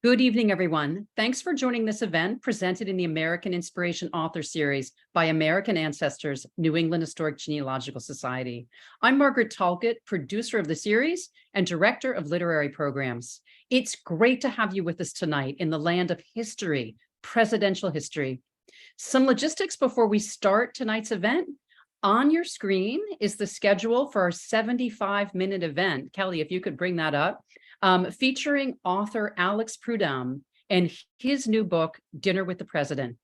Good evening, everyone. Thanks for joining this event presented in the American Inspiration Author Series by American Ancestors, New England Historic Genealogical Society. I'm Margaret Talcott, producer of the series and director of literary programs. It's great to have you with us tonight in the land of history, presidential history. Some logistics before we start tonight's event. On your screen is the schedule for our 75-minute event. Kelly, if you could bring that up. Featuring author Alex Prud'homme and his new book, Dinner with the President.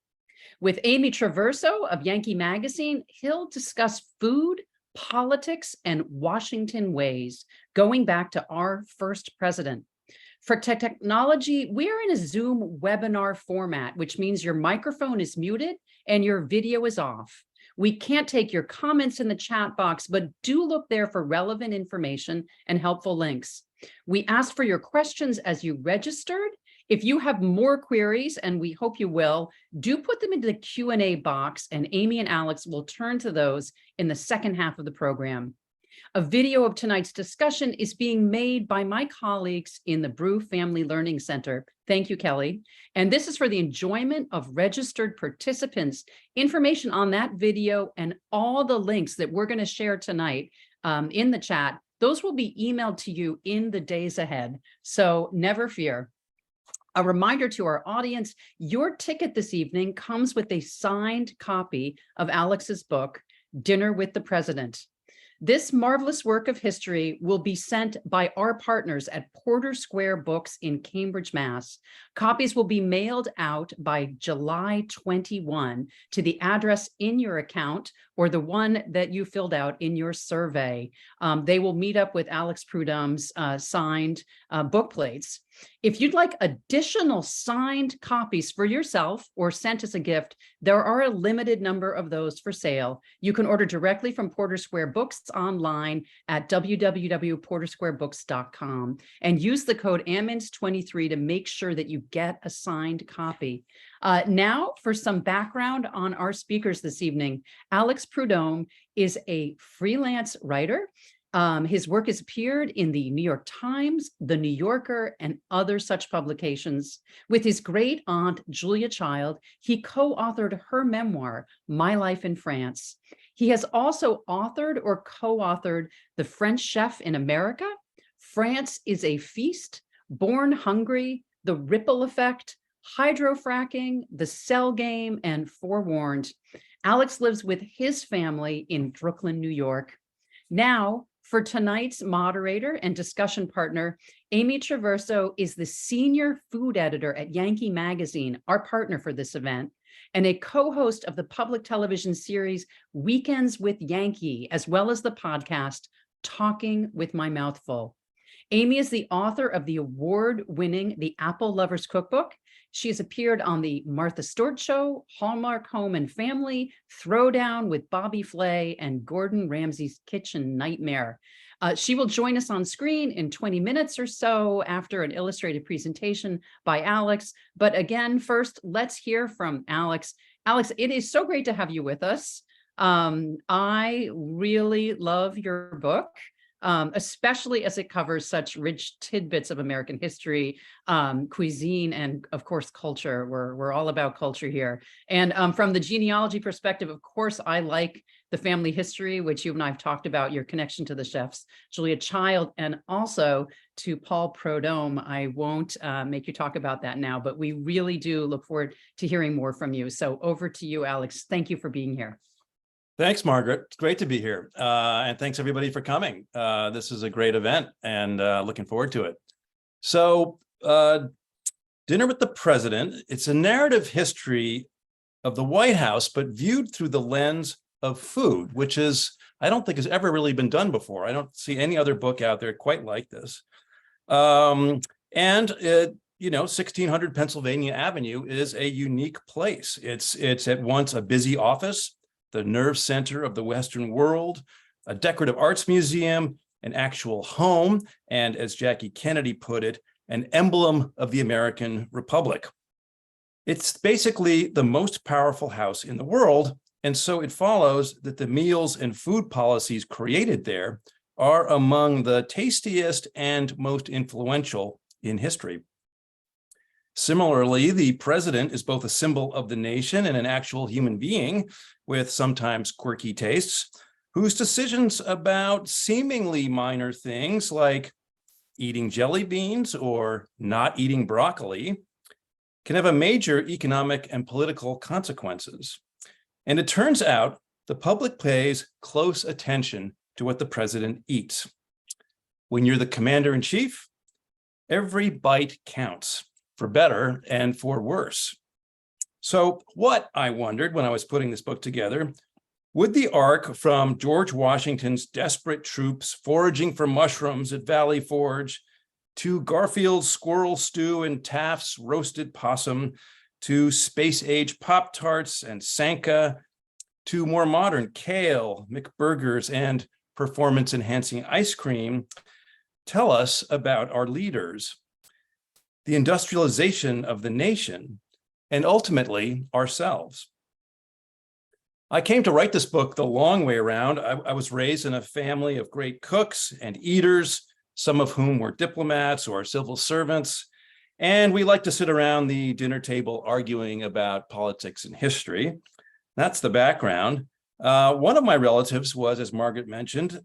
With Amy Traverso of Yankee magazine, he'll discuss food, politics, and Washington ways, going back to our first president. For technology, we are in a Zoom webinar format, which means your microphone is muted and your video is off. We can't take your comments in the chat box, but do look there for relevant information and helpful links. We asked for your questions as you registered. If you have more queries, and we hope you will, do put them into the Q&A box, and Amy and Alex will turn to those in the second half of the program. A video of tonight's discussion is being made by my colleagues in the Brew Family Learning Center. Thank you, Kelly. And this is for the enjoyment of registered participants. Information on that video and all the links that we're going to share tonight in the chat, those will be emailed to you in the days ahead. So never fear. A reminder to our audience, your ticket this evening comes with a signed copy of Alex's book, Dinner with the President. This marvelous work of history will be sent by our partners at Porter Square Books in Cambridge, Mass. Copies will be mailed out by July 21 to the address in your account or the one that you filled out in your survey. They will meet up with Alex Prud'homme's signed book plates. If you'd like additional signed copies for yourself or sent as a gift, there are a limited number of those for sale. You can order directly from Porter Square Books online at www.portersquarebooks.com and use the code AMINS23 to make sure that you get a signed copy. Now for some background on our speakers this evening. Alex Prud'homme is a freelance writer. His work has appeared in the New York Times, the New Yorker, and other such publications. With his great aunt, Julia Child, he co-authored her memoir, My Life in France. He has also authored or co-authored The French Chef in America, France is a Feast, Born Hungry, The Ripple Effect, Hydrofracking, The Cell Game, and Forewarned. Alex lives with his family in Brooklyn, New York. Now, for tonight's moderator and discussion partner, Amy Traverso is the senior food editor at Yankee magazine, our partner for this event, and a co-host of the public television series Weekends with Yankee, as well as the podcast Talking with My Mouth Full. Amy is the author of the award-winning The Apple Lover's Cookbook. She has appeared on the Martha Stewart Show, Hallmark Home and Family, Throwdown with Bobby Flay, and Gordon Ramsay's Kitchen Nightmare. She will join us on screen in 20 minutes or so after an illustrated presentation by Alex. But again, first, let's hear from Alex. Alex, it is so great to have you with us. I really love your book. Especially as it covers such rich tidbits of American history, cuisine, and of course, culture. We're all about culture here. And from the genealogy perspective, of course, I like the family history, which you and I have talked about, your connection to the chefs, Julia Child, and also to Paul Prud'homme. I won't make you talk about that now, but we really do look forward to hearing more from you. So over to you, Alex. Thank you for being here. Thanks, Margaret. It's great to be here. And thanks, everybody, for coming. This is a great event, and looking forward to it. So Dinner with the President, it's a narrative history of the White House, but viewed through the lens of food, which is, I don't think has ever really been done before. I don't see any other book out there quite like this. You know, 1600 Pennsylvania Avenue is a unique place. It's at once a busy office, the nerve center of the Western world, a decorative arts museum, an actual home, and as Jackie Kennedy put it, an emblem of the American Republic. It's basically the most powerful house in the world, and so it follows that the meals and food policies created there are among the tastiest and most influential in history. Similarly, the president is both a symbol of the nation and an actual human being with sometimes quirky tastes, whose decisions about seemingly minor things like eating jelly beans or not eating broccoli can have a major economic and political consequences. And it turns out the public pays close attention to what the president eats. When you're the commander-in-chief, every bite counts, for better and for worse. So what, I wondered when I was putting this book together, would the arc from George Washington's desperate troops foraging for mushrooms at Valley Forge to Garfield's squirrel stew and Taft's roasted possum to space-age Pop-Tarts and Sanka to more modern kale, McBurgers, and performance-enhancing ice cream tell us about our leaders, the industrialization of the nation, and ultimately ourselves? I came to write this book the long way around. I was raised in a family of great cooks and eaters, some of whom were diplomats or civil servants, and we like to sit around the dinner table arguing about politics and history. That's the background. One of my relatives was, as Margaret mentioned,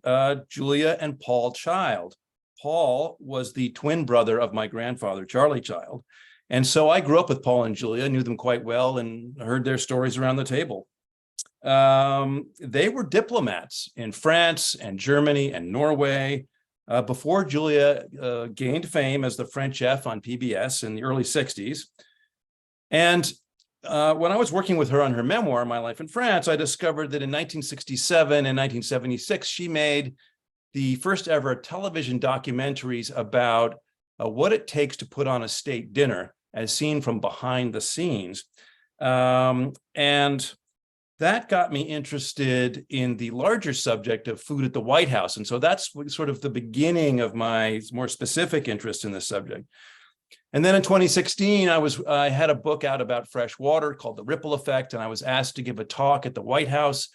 Julia and Paul Child. Paul was the twin brother of my grandfather, Charlie Child. And so I grew up with Paul and Julia, knew them quite well, and heard their stories around the table. They were diplomats in France and Germany and Norway before Julia gained fame as the French chef on PBS in the early 60s. And when I was working with her on her memoir, My Life in France, I discovered that in 1967 and 1976, she made the first ever television documentaries about what it takes to put on a state dinner as seen from behind the scenes. And that got me interested in the larger subject of food at the White House. And so that's sort of the beginning of my more specific interest in this subject. And then in 2016, I had a book out about fresh water called The Ripple Effect, and I was asked to give a talk at the White House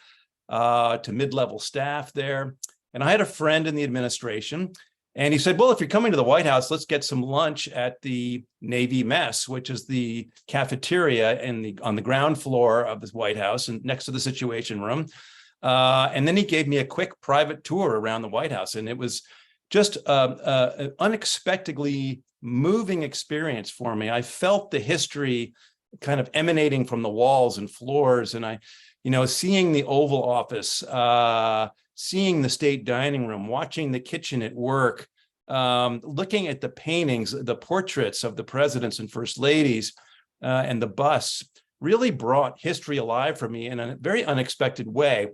to mid-level staff there. And I had a friend in the administration, and he said, well, if you're coming to the White House, let's get some lunch at the Navy Mess, which is the cafeteria on the ground floor of the White House and next to the Situation Room. And then he gave me a quick private tour around the White House, and it was just an unexpectedly moving experience for me. I felt the history kind of emanating from the walls and floors, and seeing the Oval Office, seeing the state dining room, watching the kitchen at work, looking at the paintings, the portraits of the presidents and first ladies, and the busts really brought history alive for me in a very unexpected way.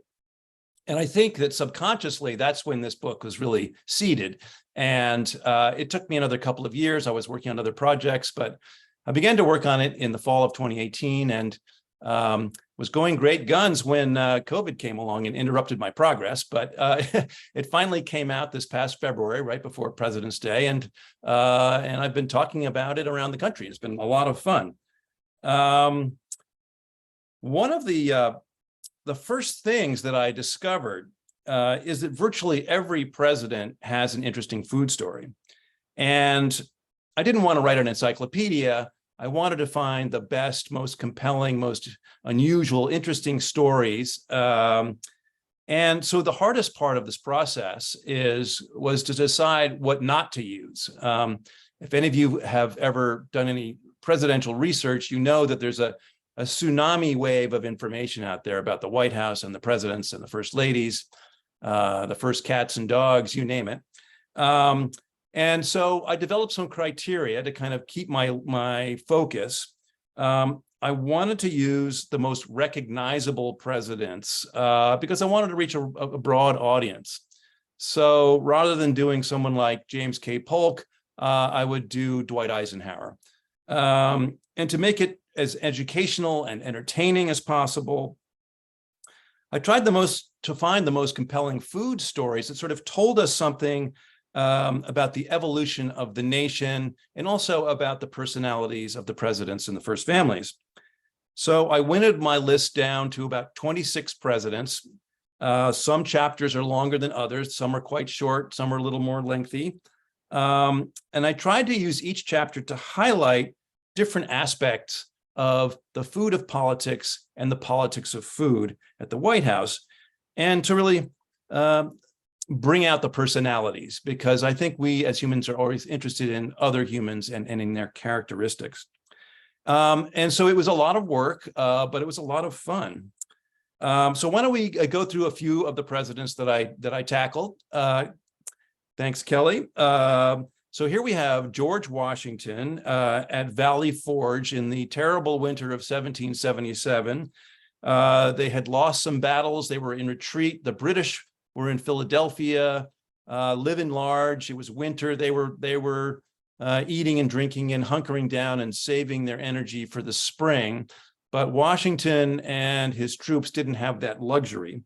And I think that subconsciously, that's when this book was really seeded. And it took me another couple of years. I was working on other projects, but I began to work on it in the fall of 2018 and was going great guns when COVID came along and interrupted my progress. But it finally came out this past February, right before President's Day. And I've been talking about it around the country. It's been a lot of fun. One of the first things that I discovered is that virtually every president has an interesting food story. And I didn't want to write an encyclopedia. I wanted to find the best, most compelling, most unusual, interesting stories. And so the hardest part of this process was to decide what not to use. If any of you have ever done any presidential research, you know that there's a tsunami wave of information out there about the White House and the presidents and the first ladies, the first cats and dogs, you name it. And so I developed some criteria to kind of keep my focus. I wanted to use the most recognizable presidents because I wanted to reach a broad audience. So rather than doing someone like James K. Polk, I would do Dwight Eisenhower. And to make it as educational and entertaining as possible, I tried to find the most compelling food stories that sort of told us something about the evolution of the nation and also about the personalities of the presidents and the first families. So I winnowed my list down to about 26 presidents. Some chapters are longer than others. Some are quite short. Some are a little more lengthy. And I tried to use each chapter to highlight different aspects of the food of politics and the politics of food at the White House, and to really bring out the personalities, because I think we as humans are always interested in other humans and in their characteristics. And so it was a lot of work, but it was a lot of fun. So why don't we go through a few of the presidents that I tackled. Thanks, Kelly. So here we have George Washington at Valley Forge in the terrible winter of 1777. They had lost some battles. They were in retreat. The British were in Philadelphia, living large. It was winter. They were eating and drinking and hunkering down and saving their energy for the spring. But Washington and his troops didn't have that luxury.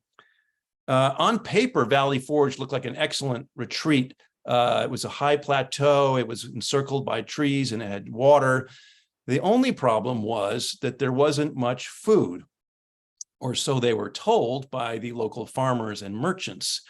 On paper, Valley Forge looked like an excellent retreat. It was a high plateau. It was encircled by trees and it had water. The only problem was that there wasn't much food, or so they were told by the local farmers and merchants.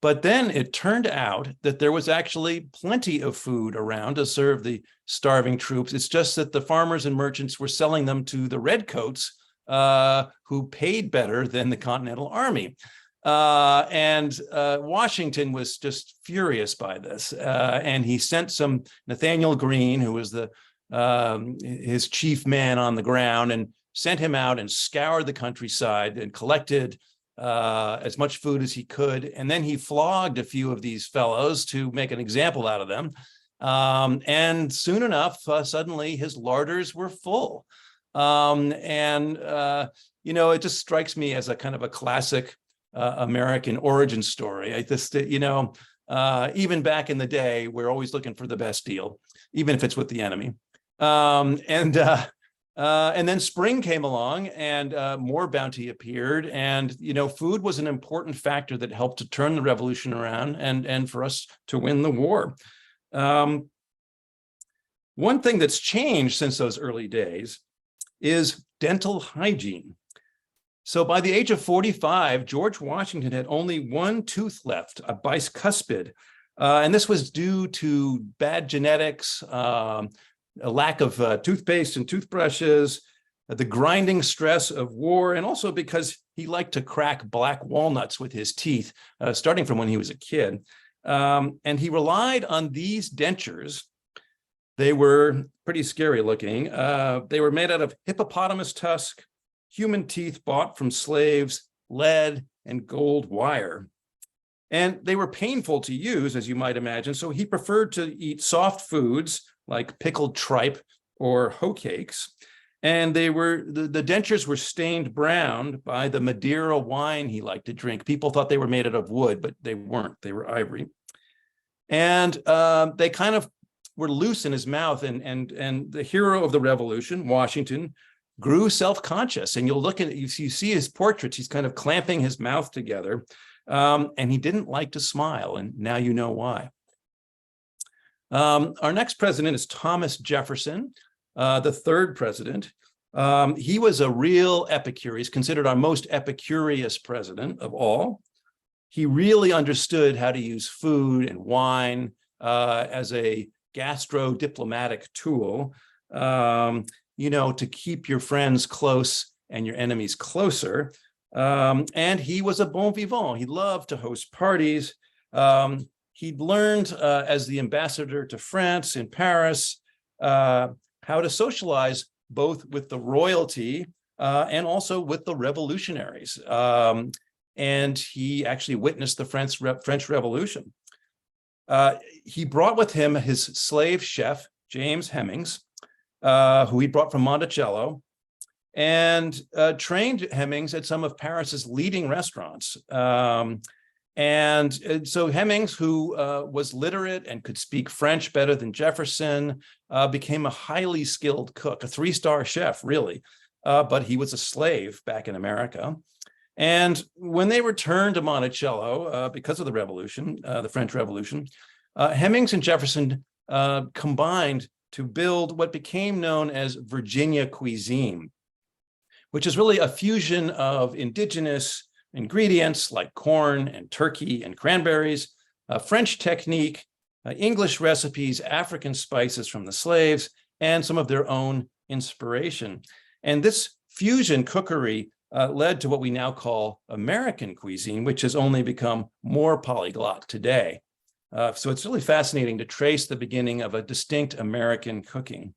But then it turned out that there was actually plenty of food around to serve the starving troops. It's just that the farmers and merchants were selling them to the redcoats, who paid better than the Continental Army. And Washington was just furious by this. And he sent some Nathaniel Greene, who was his chief man on the ground, and sent him out and scoured the countryside and collected as much food as he could. And then he flogged a few of these fellows to make an example out of them. And soon enough, suddenly his larders were full. It just strikes me as a kind of a classic American origin story. Even back in the day, we're always looking for the best deal, even if it's with the enemy. And then spring came along and more bounty appeared. And, food was an important factor that helped to turn the revolution around and for us to win the war. One thing that's changed since those early days is dental hygiene. So by the age of 45, George Washington had only one tooth left, a bicuspid. And this was due to bad genetics, a lack of toothpaste and toothbrushes, the grinding stress of war, and also because he liked to crack black walnuts with his teeth, starting from when he was a kid. And he relied on these dentures. They were pretty scary looking. They were made out of hippopotamus tusk, human teeth bought from slaves, lead, and gold wire. And they were painful to use, as you might imagine, so he preferred to eat soft foods like pickled tripe or hoe cakes. And the dentures were stained brown by the Madeira wine he liked to drink. People thought they were made out of wood, but they weren't. They were ivory. And they kind of were loose in his mouth. And the hero of the revolution, Washington, grew self-conscious. And you see his portraits, he's kind of clamping his mouth together. And he didn't like to smile. And now you know why. Our next president is Thomas Jefferson, the third president. He was a real epicure. He's considered our most epicurious president of all. He really understood how to use food and wine as a gastro-diplomatic tool, to keep your friends close and your enemies closer. And he was a bon vivant. He loved to host parties. He'd learned as the ambassador to France in Paris how to socialize both with the royalty and also with the revolutionaries. And he actually witnessed the French Revolution. He brought with him his slave chef, James Hemings, who he brought from Monticello, and trained Hemings at some of Paris's leading restaurants. And so Hemings, who was literate and could speak French better than Jefferson, became a highly skilled cook, a 3-star chef, really. But he was a slave back in America. And when they returned to Monticello, because of the revolution, the French Revolution, Hemings and Jefferson combined to build what became known as Virginia cuisine, which is really a fusion of indigenous ingredients like corn and turkey and cranberries, French technique, English recipes, African spices from the slaves, and some of their own inspiration. And this fusion cookery led to what we now call American cuisine, which has only become more polyglot today. So it's really fascinating to trace the beginning of a distinct American cooking.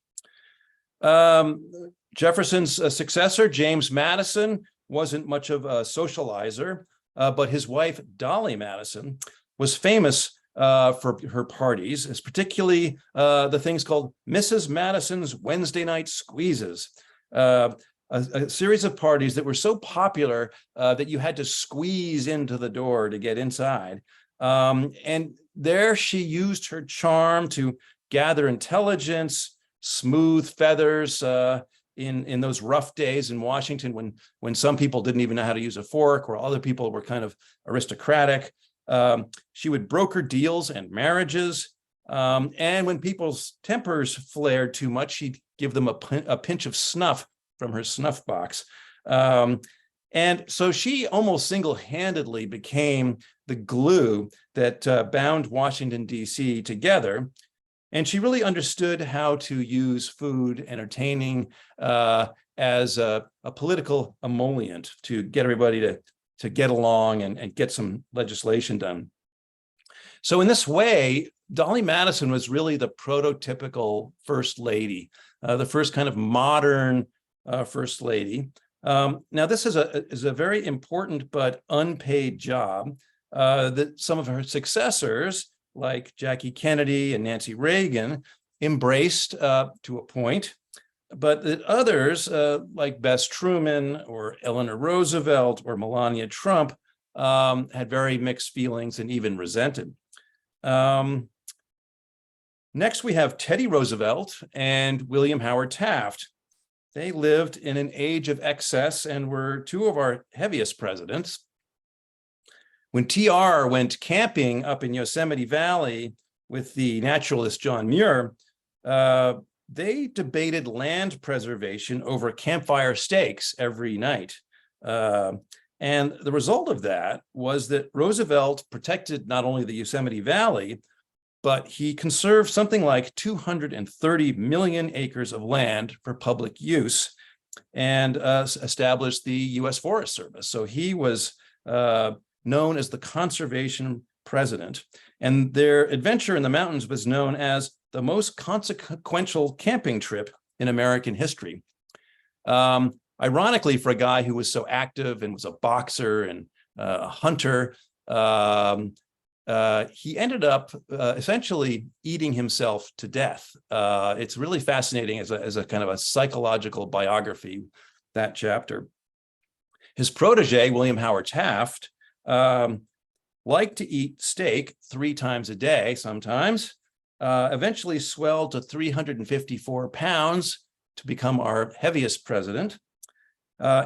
Jefferson's successor, James Madison, wasn't much of a socializer, but his wife, Dolly Madison, was famous for her parties, as particularly the things called Mrs. Madison's Wednesday night squeezes, a series of parties that were so popular that you had to squeeze into the door to get inside. And there she used her charm to gather intelligence, smooth feathers in those rough days in Washington when some people didn't even know how to use a fork, or other people were kind of aristocratic. She would broker deals and marriages. And when people's tempers flared too much, she'd give them a pinch of snuff from her snuff box. And so she almost single-handedly became the glue that bound Washington, D.C. together. And she really understood how to use food, entertaining, as a political emollient to get everybody to get along and get some legislation done. So in this way, Dolly Madison was really the prototypical first lady, the first kind of modern first lady. Now, this is a very important but unpaid job that some of her successors, like Jackie Kennedy and Nancy Reagan, embraced to a point, but that others, like Bess Truman or Eleanor Roosevelt or Melania Trump, had very mixed feelings and even resented. Next, we have Teddy Roosevelt and William Howard Taft. They lived in an age of excess and were two of our heaviest presidents. When TR went camping up in Yosemite Valley with the naturalist John Muir, they debated land preservation over campfire steaks every night. And the result of that was that Roosevelt protected not only the Yosemite Valley, but he conserved something like 230 million acres of land for public use and established the U.S. Forest Service. So he was known as the conservation president. And their adventure in the mountains was known as the most consequential camping trip in American history. Ironically, for a guy who was so active and was a boxer and a hunter, he ended up essentially eating himself to death. It's really fascinating as a kind of a psychological biography, that chapter. His protege, William Howard Taft, liked to eat steak 3 times a day sometimes, eventually swelled to 354 pounds to become our heaviest president.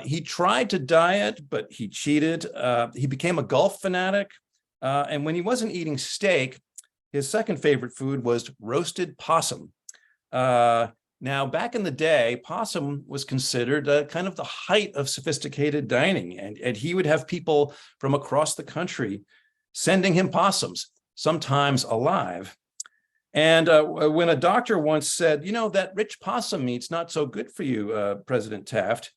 He tried to diet, but he cheated. He became a golf fanatic. And when he wasn't eating steak, his second favorite food was roasted possum. Now, back in the day, possum was considered kind of the height of sophisticated dining, and he would have people from across the country sending him possums, sometimes alive. And when a doctor once said, you know, that rich possum meat's not so good for you, President Taft,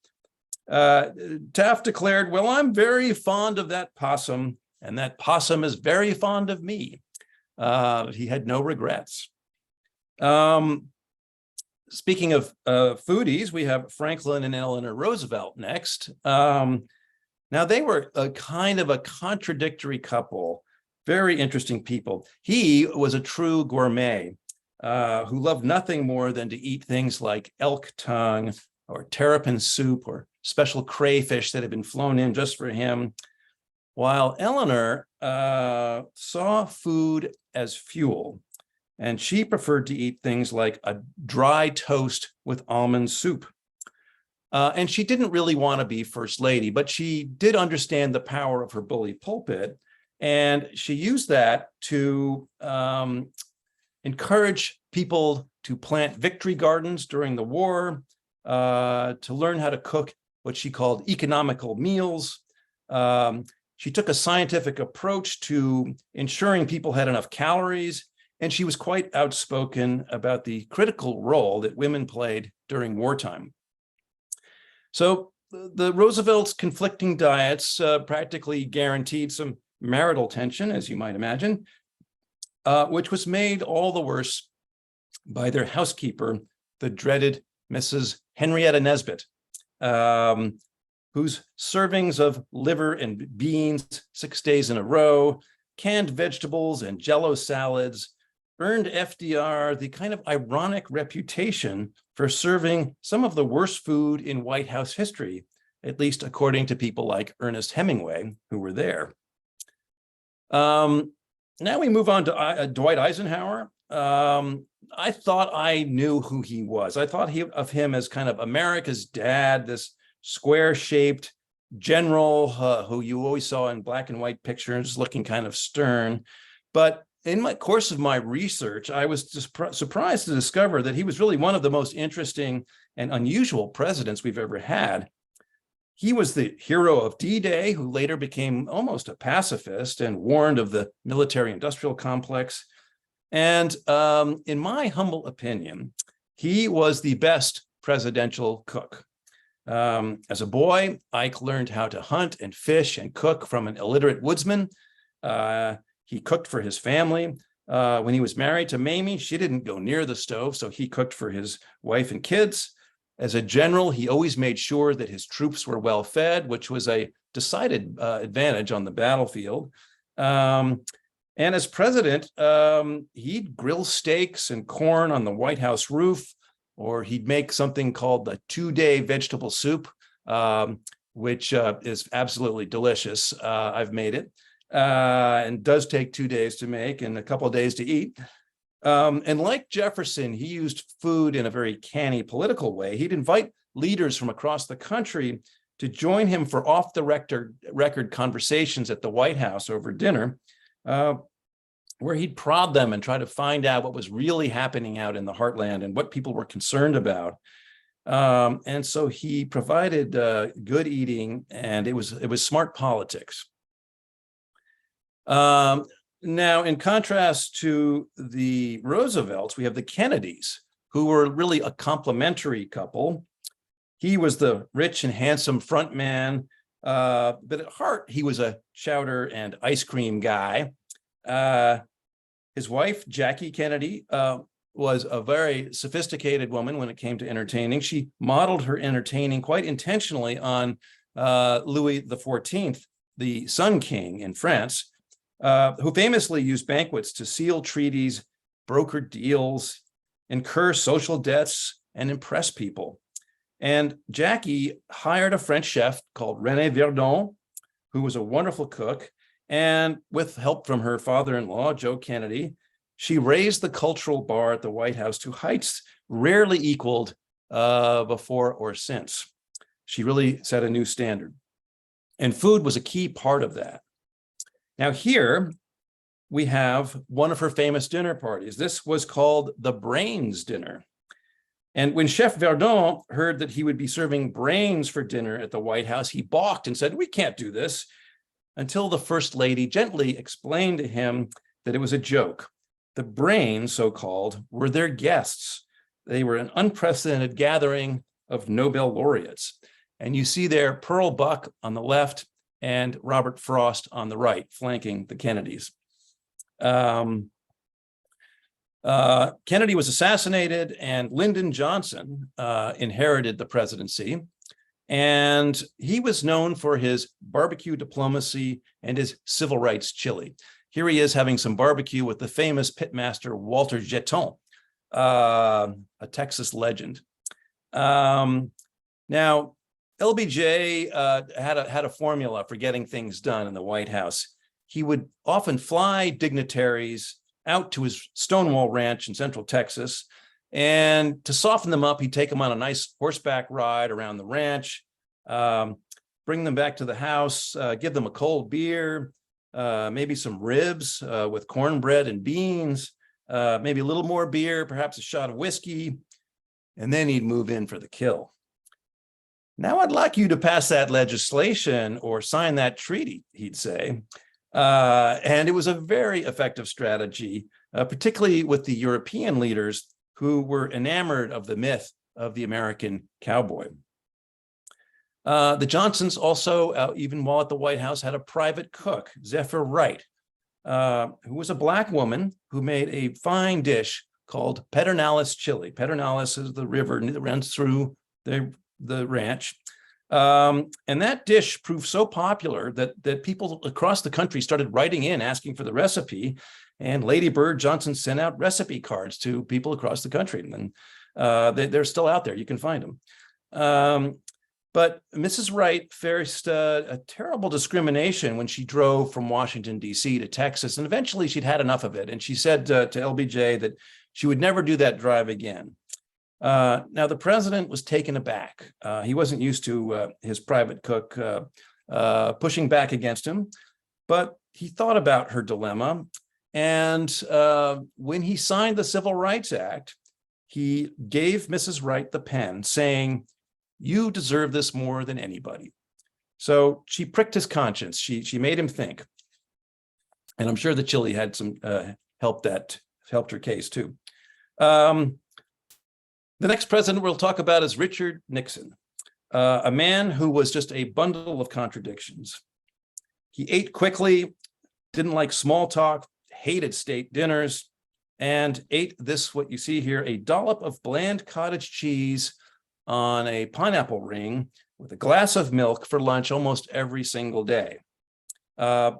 Taft declared, well, I'm very fond of that possum, and that possum is very fond of me. He had no regrets. Speaking of foodies, we have Franklin and Eleanor Roosevelt next. Now, they were a kind of a contradictory couple, very interesting people. He was a true gourmet who loved nothing more than to eat things like elk tongue or terrapin soup or special crayfish that had been flown in just for him, while Eleanor saw food as fuel. And she preferred to eat things like a dry toast with almond soup. And she didn't really want to be first lady, but she did understand the power of her bully pulpit. And she used that to encourage people to plant victory gardens during the war, to learn how to cook what she called economical meals. She took a scientific approach to ensuring people had enough calories, and she was quite outspoken about the critical role that women played during wartime. So the Roosevelt's conflicting diets practically guaranteed some marital tension, as you might imagine, which was made all the worse by their housekeeper, the dreaded Mrs. Henrietta Nesbit, whose servings of liver and beans 6 days in a row, canned vegetables and Jell-O salads earned FDR the kind of ironic reputation for serving some of the worst food in White House history, at least according to people like Ernest Hemingway, who were there. Now we move on to Dwight Eisenhower. I thought I knew who he was. I thought of him as kind of America's dad, this square-shaped general who you always saw in black and white pictures, looking kind of stern. But in my course of my research, I was just surprised to discover that he was really one of the most interesting and unusual presidents we've ever had. He was the hero of D-Day, who later became almost a pacifist and warned of the military-industrial complex. And in my humble opinion, he was the best presidential cook. As a boy, Ike learned how to hunt and fish and cook from an illiterate woodsman. He cooked for his family. When he was married to Mamie, she didn't go near the stove, so he cooked for his wife and kids. As a general, he always made sure that his troops were well fed, which was a decided advantage on the battlefield. And as president, he'd grill steaks and corn on the White House roof, or he'd make something called the two-day vegetable soup, which is absolutely delicious. I've made it, and does take 2 days to make and a couple of days to eat. And like Jefferson, he used food in a very canny political way. He'd invite leaders from across the country to join him for off-the-record conversations at the White House over dinner, where he'd prod them and try to find out what was really happening out in the heartland and what people were concerned about. And so he provided good eating, and it was smart politics. Now, in contrast to the Roosevelts, we have the Kennedys, who were really a complementary couple. He was the rich and handsome front man, but at heart, he was a chowder and ice cream guy. His wife, Jackie Kennedy, was a very sophisticated woman when it came to entertaining. She modeled her entertaining quite intentionally on Louis XIV, the Sun King in France, who famously used banquets to seal treaties, broker deals, incur social debts, and impress people. And Jackie hired a French chef called René Verdon, who was a wonderful cook. And with help from her father-in-law, Joe Kennedy, she raised the cultural bar at the White House to heights rarely equaled before or since. She really set a new standard. And food was a key part of that. Now here we have one of her famous dinner parties. This was called the Brains Dinner. And when Chef Verdon heard that he would be serving brains for dinner at the White House, he balked and said, "We can't do this," until the First Lady gently explained to him that it was a joke. The brains, so-called, were their guests. They were an unprecedented gathering of Nobel laureates. And you see there Pearl Buck on the left and Robert Frost on the right, flanking the Kennedys. Kennedy was assassinated, and Lyndon Johnson inherited the presidency. And he was known for his barbecue diplomacy and his civil rights chili. Here he is having some barbecue with the famous pitmaster Walter Jeton, a Texas legend. Now, LBJ had a formula for getting things done in the White House. He would often fly dignitaries out to his Stonewall Ranch in Central Texas, and to soften them up, he'd take them on a nice horseback ride around the ranch, bring them back to the house, give them a cold beer, maybe some ribs with cornbread and beans, maybe a little more beer, perhaps a shot of whiskey, and then he'd move in for the kill. Now I'd like you to pass that legislation or sign that treaty, he'd say. And it was a very effective strategy, particularly with the European leaders who were enamored of the myth of the American cowboy. The Johnsons also, even while at the White House, had a private cook, Zephyr Wright, who was a Black woman who made a fine dish called Pedernales chili. Pedernales is the river that runs through the ranch. And that dish proved so popular that people across the country started writing in asking for the recipe. And Lady Bird Johnson sent out recipe cards to people across the country. And they're still out there. You can find them. But Mrs. Wright faced a terrible discrimination when she drove from Washington, D.C. to Texas. And eventually she'd had enough of it. And she said to LBJ that she would never do that drive again. Now, the president was taken aback. He wasn't used to his private cook pushing back against him, but he thought about her dilemma. And when he signed the Civil Rights Act, he gave Mrs. Wright the pen, saying, "You deserve this more than anybody." So she pricked his conscience. She made him think. And I'm sure the chili had some helped her case too. The next president we'll talk about is Richard Nixon, a man who was just a bundle of contradictions. He ate quickly, didn't like small talk, hated state dinners, and ate this, what you see here, a dollop of bland cottage cheese on a pineapple ring with a glass of milk for lunch almost every single day. From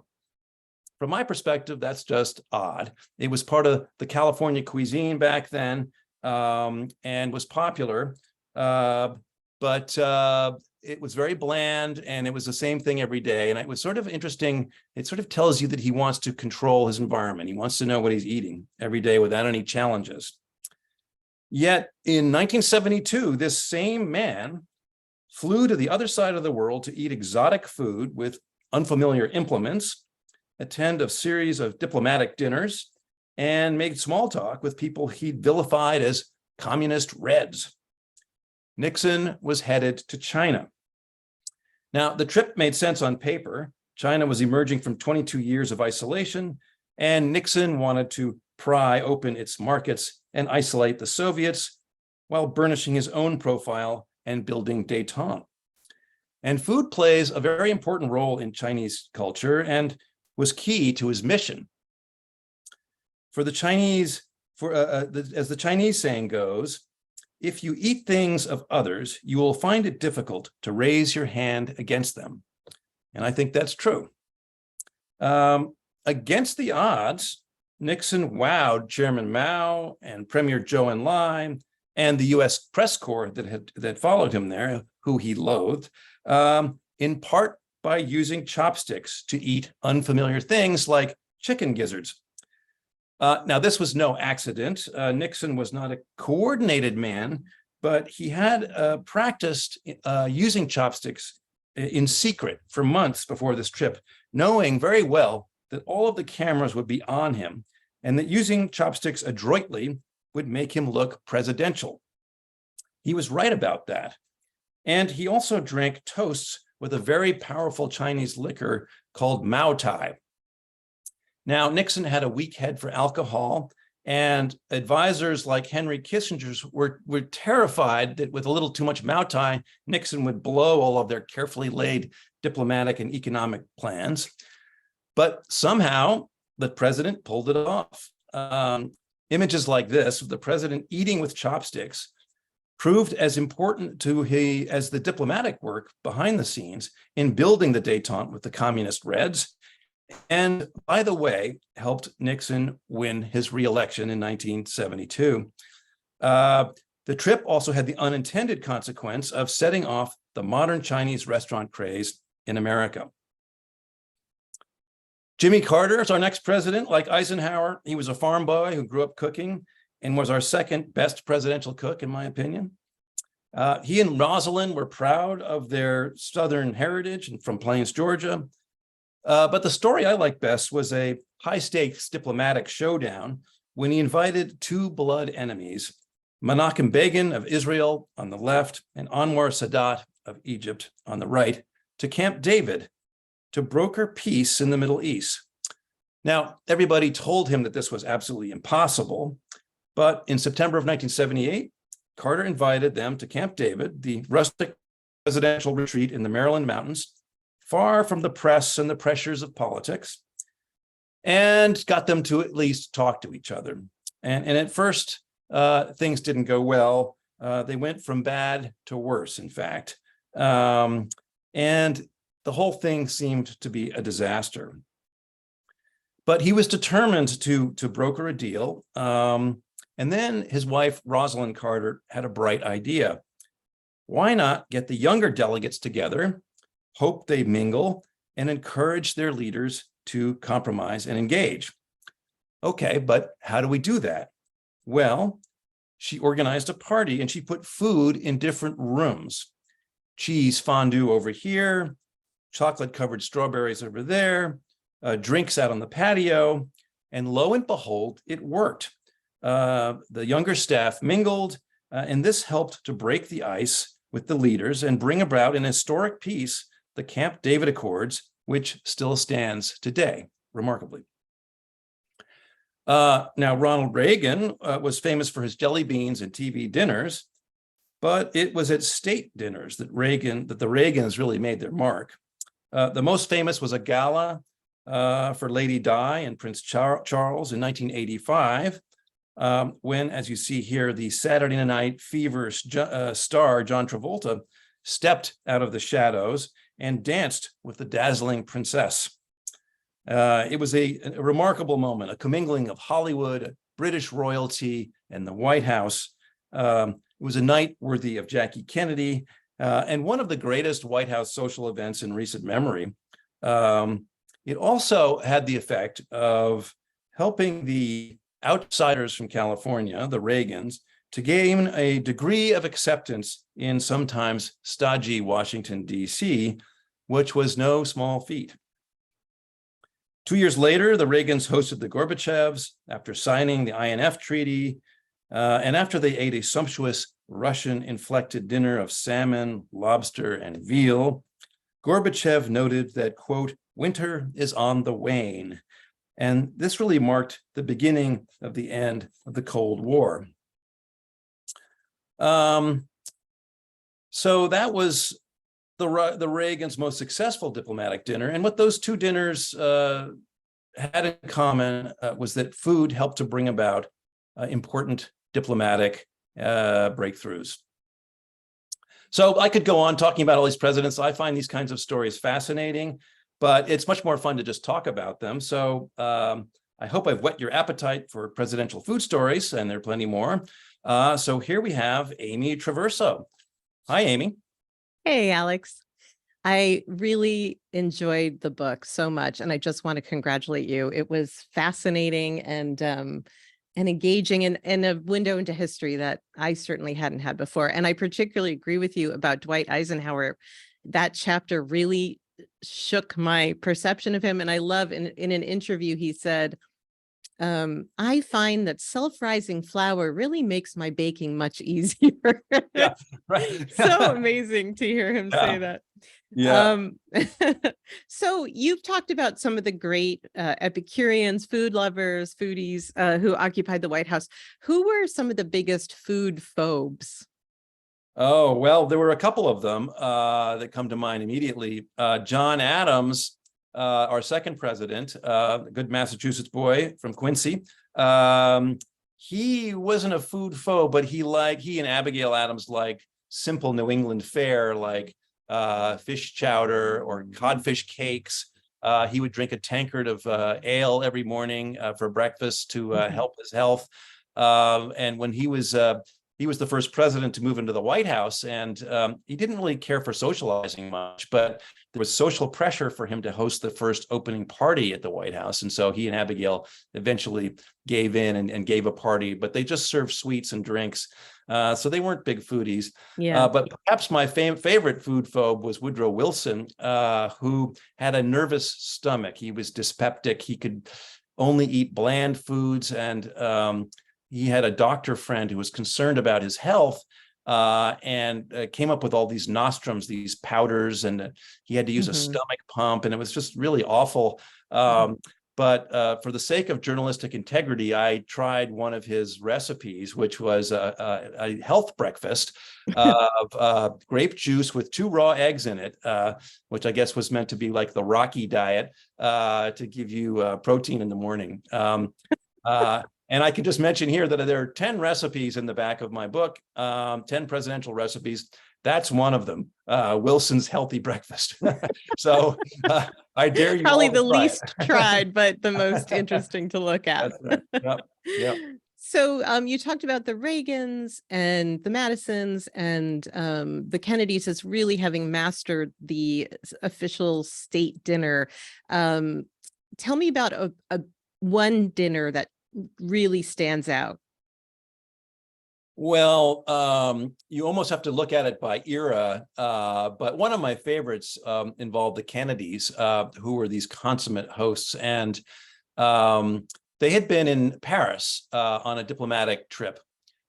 my perspective, that's just odd. It was part of the California cuisine back then, and was popular, but it was very bland, and it was the same thing every day. And it was sort of interesting. It sort of tells you that he wants to control his environment. He wants to know what he's eating every day without any challenges. Yet in 1972, this same man flew to the other side of the world to eat exotic food with unfamiliar implements, attend a series of diplomatic dinners, and made small talk with people he vilified as communist Reds. Nixon was headed to China. Now, the trip made sense on paper. China was emerging from 22 years of isolation, and Nixon wanted to pry open its markets and isolate the Soviets while burnishing his own profile and building détente. And food plays a very important role in Chinese culture and was key to his mission. For the Chinese, as the Chinese saying goes, if you eat things of others, you will find it difficult to raise your hand against them. And I think that's true. Against the odds, Nixon wowed Chairman Mao and Premier Zhou Enlai and the US press corps that followed him there, who he loathed, in part by using chopsticks to eat unfamiliar things like chicken gizzards. Now, this was no accident. Nixon was not a coordinated man, but he had practiced using chopsticks in secret for months before this trip, knowing very well that all of the cameras would be on him and that using chopsticks adroitly would make him look presidential. He was right about that. And he also drank toasts with a very powerful Chinese liquor called Mao Tai. Now, Nixon had a weak head for alcohol, and advisors like Henry Kissinger were terrified that with a little too much Mao Tai, Nixon would blow all of their carefully laid diplomatic and economic plans. But somehow the president pulled it off. Images like this of the president eating with chopsticks proved as important as the diplomatic work behind the scenes in building the détente with the communist Reds. And by the way, helped Nixon win his reelection in 1972. The trip also had the unintended consequence of setting off the modern Chinese restaurant craze in America. Jimmy Carter is our next president. Like Eisenhower, he was a farm boy who grew up cooking and was our second best presidential cook, in my opinion. He and Rosalind were proud of their Southern heritage and from Plains, Georgia. But the story I like best was a high-stakes diplomatic showdown when he invited two blood enemies, Menachem Begin of Israel on the left and Anwar Sadat of Egypt on the right, to Camp David, to broker peace in the Middle East. Now, everybody told him that this was absolutely impossible, but in September of 1978, Carter invited them to Camp David, the rustic presidential retreat in the Maryland mountains, far from the press and the pressures of politics, and got them to at least talk to each other. And at first, things didn't go well. They went from bad to worse, in fact. And the whole thing seemed to be a disaster. But he was determined to broker a deal. And then his wife, Rosalind Carter, had a bright idea. Why not get the younger delegates together, hope they mingle, and encourage their leaders to compromise and engage? Okay, but how do we do that? Well, she organized a party and she put food in different rooms. Cheese fondue over here, chocolate-covered strawberries over there, drinks out on the patio, and lo and behold, it worked. The younger staff mingled, and this helped to break the ice with the leaders and bring about an historic peace, the Camp David Accords, which still stands today, remarkably. Now, Ronald Reagan was famous for his jelly beans and TV dinners, but it was at state dinners that the Reagans really made their mark. The most famous was a gala for Lady Di and Prince Charles in 1985, when, as you see here, the Saturday Night Fever star John Travolta stepped out of the shadows and danced with the dazzling princess. It was a remarkable moment, a commingling of Hollywood, British royalty, and the White House. It was a night worthy of Jackie Kennedy, and one of the greatest White House social events in recent memory. It also had the effect of helping the outsiders from California, the Reagans, to gain a degree of acceptance in sometimes stodgy Washington, D.C., which was no small feat. 2 years later, the Reagans hosted the Gorbachevs after signing the INF Treaty, and after they ate a sumptuous Russian-inflected dinner of salmon, lobster, and veal, Gorbachev noted that, quote, "winter is on the wane." And this really marked the beginning of the end of the Cold War. So that was the Reagans' most successful diplomatic dinner. And what those two dinners had in common was that food helped to bring about important diplomatic breakthroughs. So I could go on talking about all these presidents. I find these kinds of stories fascinating, but it's much more fun to just talk about them. So I hope I've whet your appetite for presidential food stories, and there are plenty more. So here we have Amy Traverso. Hi, Amy. Hey, Alex. I really enjoyed the book so much, and I just want to congratulate you. It was fascinating and engaging, and a window into history that I certainly hadn't had before. And I particularly agree with you about Dwight Eisenhower. That chapter really shook my perception of him. And I love in an interview, he said, I find that self-rising flour really makes my baking much easier. Yeah, right. So amazing to hear him say that. Yeah. So you've talked about some of the great Epicureans, food lovers, foodies who occupied the White House. Who were some of the biggest food phobes? Oh, well, there were a couple of them that come to mind immediately. John Adams, our second president, good Massachusetts boy from Quincy. He wasn't a food phobe, but he and Abigail Adams liked simple New England fare, like fish chowder or codfish cakes. He would drink a tankard of ale every morning for breakfast to help his health. And when he was the first president to move into the White House, and he didn't really care for socializing much, but there was social pressure for him to host the first opening party at the White House. And so he and Abigail eventually gave in and gave a party, but they just served sweets and drinks. So they weren't big foodies. Yeah. But perhaps my favorite food phobe was Woodrow Wilson, who had a nervous stomach. He was dyspeptic. He could only eat bland foods, and he had a doctor friend who was concerned about his health, and came up with all these nostrums, these powders, and he had to use a stomach pump, and it was just really awful. But for the sake of journalistic integrity, I tried one of his recipes, which was a health breakfast of grape juice with 2 raw eggs in it, which I guess was meant to be like the Rocky diet to give you protein in the morning. And I can just mention here that there are 10 recipes in the back of my book, 10 presidential recipes. That's one of them, Wilson's healthy breakfast. So I dare you probably all the to try least it. tried, but the most interesting to look at. That's right. Yep. Yep. So you talked about the Reagans and the Madisons and the Kennedys as really having mastered the official state dinner. Tell me about a one dinner that really stands out. Well, you almost have to look at it by era, but one of my favorites involved the Kennedys, who were these consummate hosts, and they had been in Paris on a diplomatic trip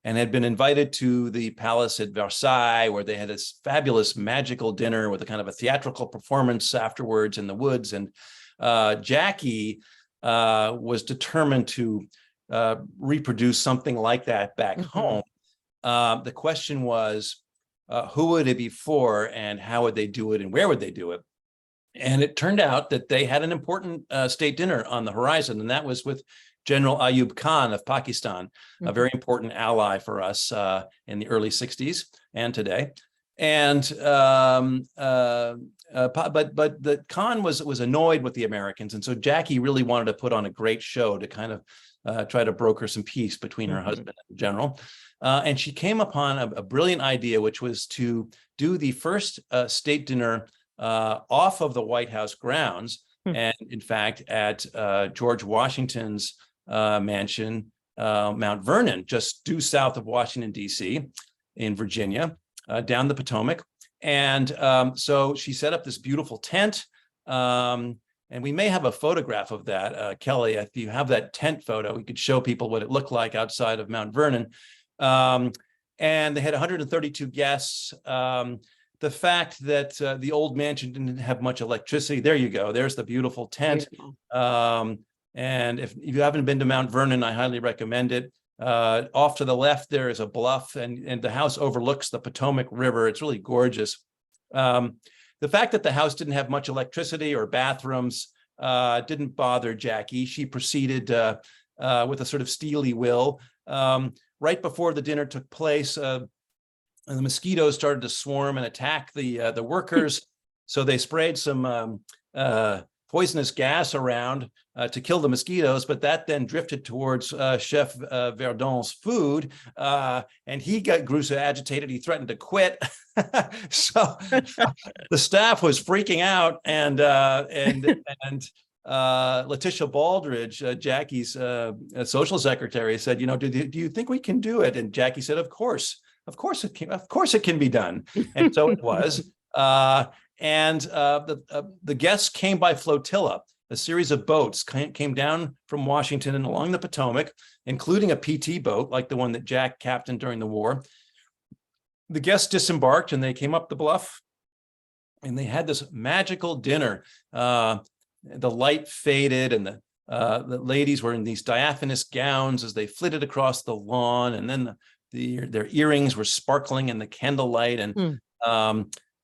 and had been invited to the palace at Versailles, where they had this fabulous magical dinner with a kind of a theatrical performance afterwards in the woods. And Jackie was determined to reproduce something like that back home. The question was, who would it be for, and how would they do it, and where would they do it? And it turned out that they had an important state dinner on the horizon, and that was with General Ayub Khan of Pakistan, a very important ally for us in the early 60s and today. And but the Khan was annoyed with the Americans, and so Jackie really wanted to put on a great show to kind of try to broker some peace between her husband and the general. And she came upon a brilliant idea, which was to do the first state dinner off of the White House grounds, and in fact at George Washington's mansion, Mount Vernon, just due south of Washington, D.C. in Virginia, down the Potomac. And so she set up this beautiful tent. And we may have a photograph of that, Kelly. If you have that tent photo, we could show people what it looked like outside of Mount Vernon. And they had 132 guests. The fact that the old mansion didn't have much electricity, there you go. There's the beautiful tent. And if you haven't been to Mount Vernon, I highly recommend it. Off to the left, there is a bluff, and the house overlooks the Potomac River. It's really gorgeous. The fact that the house didn't have much electricity or bathrooms didn't bother Jackie. She proceeded with a sort of steely will. Right before the dinner took place, the mosquitoes started to swarm and attack the workers. So they sprayed some poisonous gas around to kill the mosquitoes, but that then drifted towards Chef Verdon's food, and he grew so agitated he threatened to quit. So the staff was freaking out, and Letitia Baldridge, Jackie's social secretary, said, do you think we can do it? And Jackie said, of course it can be done. And so it was. And the guests came by flotilla. A series of boats came down from Washington and along the Potomac, including a PT boat like the one that Jack captained during the war. The guests disembarked and they came up the bluff, and they had this magical dinner. The light faded, and the ladies were in these diaphanous gowns as they flitted across the lawn, and then their earrings were sparkling in the candlelight, and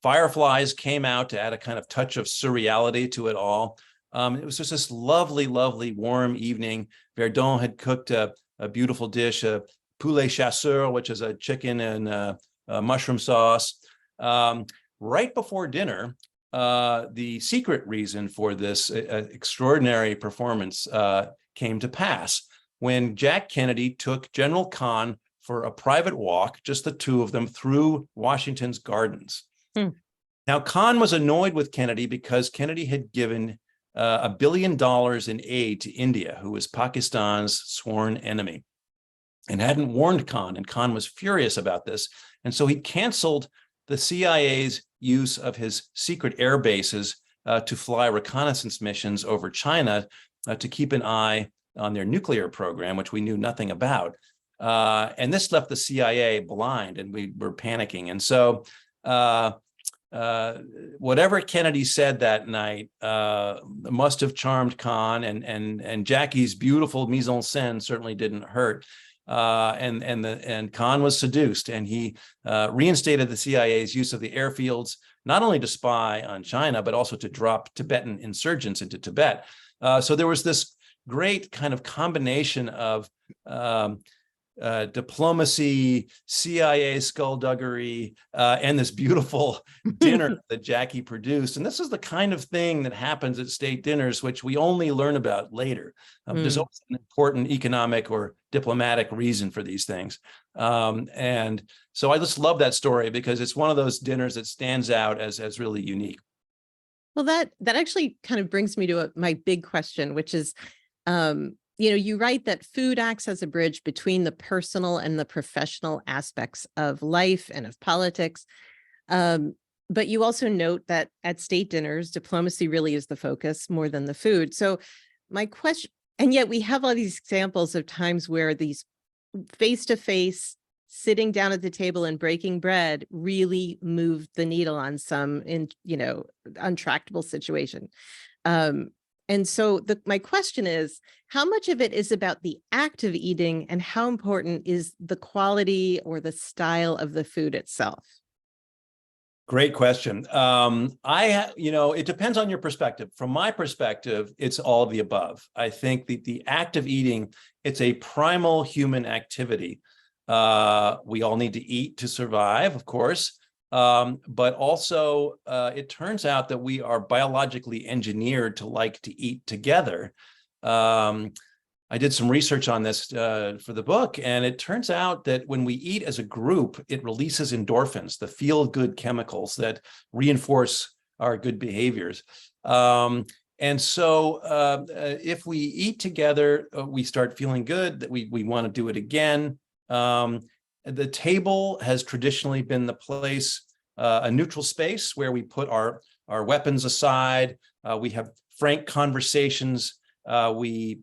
fireflies came out to add a kind of touch of surreality to it all. It was just this lovely, lovely, warm evening. Verdon had cooked a beautiful dish, a poulet chasseur, which is a chicken and mushroom sauce. Right before dinner, the secret reason for this extraordinary performance came to pass when Jack Kennedy took General Khan for a private walk, just the two of them, through Washington's gardens. Now, Khan was annoyed with Kennedy because Kennedy had given $1 billion in aid to India, who was Pakistan's sworn enemy, and hadn't warned Khan, and Khan was furious about this. And so he canceled the CIA's use of his secret air bases to fly reconnaissance missions over China to keep an eye on their nuclear program, which we knew nothing about. And this left the CIA blind, and we were panicking. And so whatever Kennedy said that night must have charmed Khan, and Jackie's beautiful mise en scène certainly didn't hurt. And Khan was seduced, and he reinstated the CIA's use of the airfields, not only to spy on China, but also to drop Tibetan insurgents into Tibet. So there was this great kind of combination of diplomacy, CIA skullduggery, and this beautiful dinner that Jackie produced. And this is the kind of thing that happens at state dinners, which we only learn about later. There's always an important economic or diplomatic reason for these things. And so I just love that story because it's one of those dinners that stands out as really unique. Well, that actually kind of brings me to my big question, which is, you write that food acts as a bridge between the personal and the professional aspects of life and of politics. But you also note that at state dinners, diplomacy really is the focus more than the food. So my question, and yet we have all these examples of times where these face-to-face sitting down at the table and breaking bread really moved the needle on some untractable situation. And so my question is, how much of it is about the act of eating, and how important is the quality or the style of the food itself? Great question. It depends on your perspective. From my perspective, it's all of the above. I think the act of eating, it's a primal human activity. We all need to eat to survive, of course. But also, it turns out that we are biologically engineered to like to eat together. I did some research on this for the book, and it turns out that when we eat as a group, it releases endorphins, the feel-good chemicals that reinforce our good behaviors. And so if we eat together, we start feeling good, that we want to do it again. The table has traditionally been the place, a neutral space where we put our weapons aside. We have frank conversations. We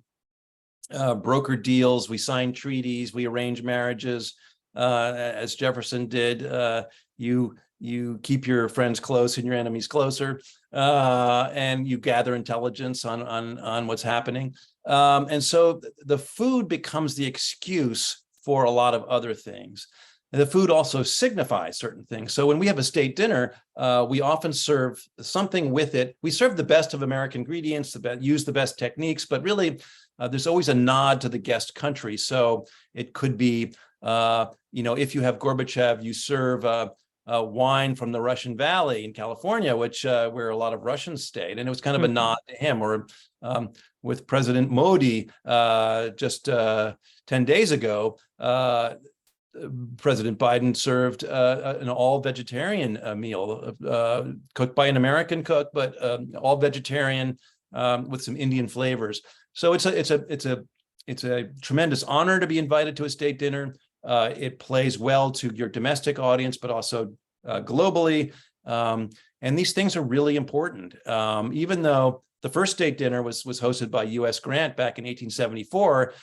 broker deals. We sign treaties. We arrange marriages. As Jefferson did, you keep your friends close and your enemies closer, and you gather intelligence on what's happening. And so the food becomes the excuse for a lot of other things. And the food also signifies certain things. So when we have a state dinner, we often serve something with it. We serve the best of American ingredients, use the best techniques, but really there's always a nod to the guest country. So it could be, if you have Gorbachev, you serve wine from the Russian Valley in California, where a lot of Russians stayed, and it was kind of a nod to him. Or with President Modi, just 10 days ago, President Biden served an all-vegetarian meal cooked by an American cook, but all vegetarian with some Indian flavors. So it's a tremendous honor to be invited to a state dinner. It plays well to your domestic audience, but also globally. And these things are really important. Even though the first state dinner was hosted by U.S. Grant back in 1874,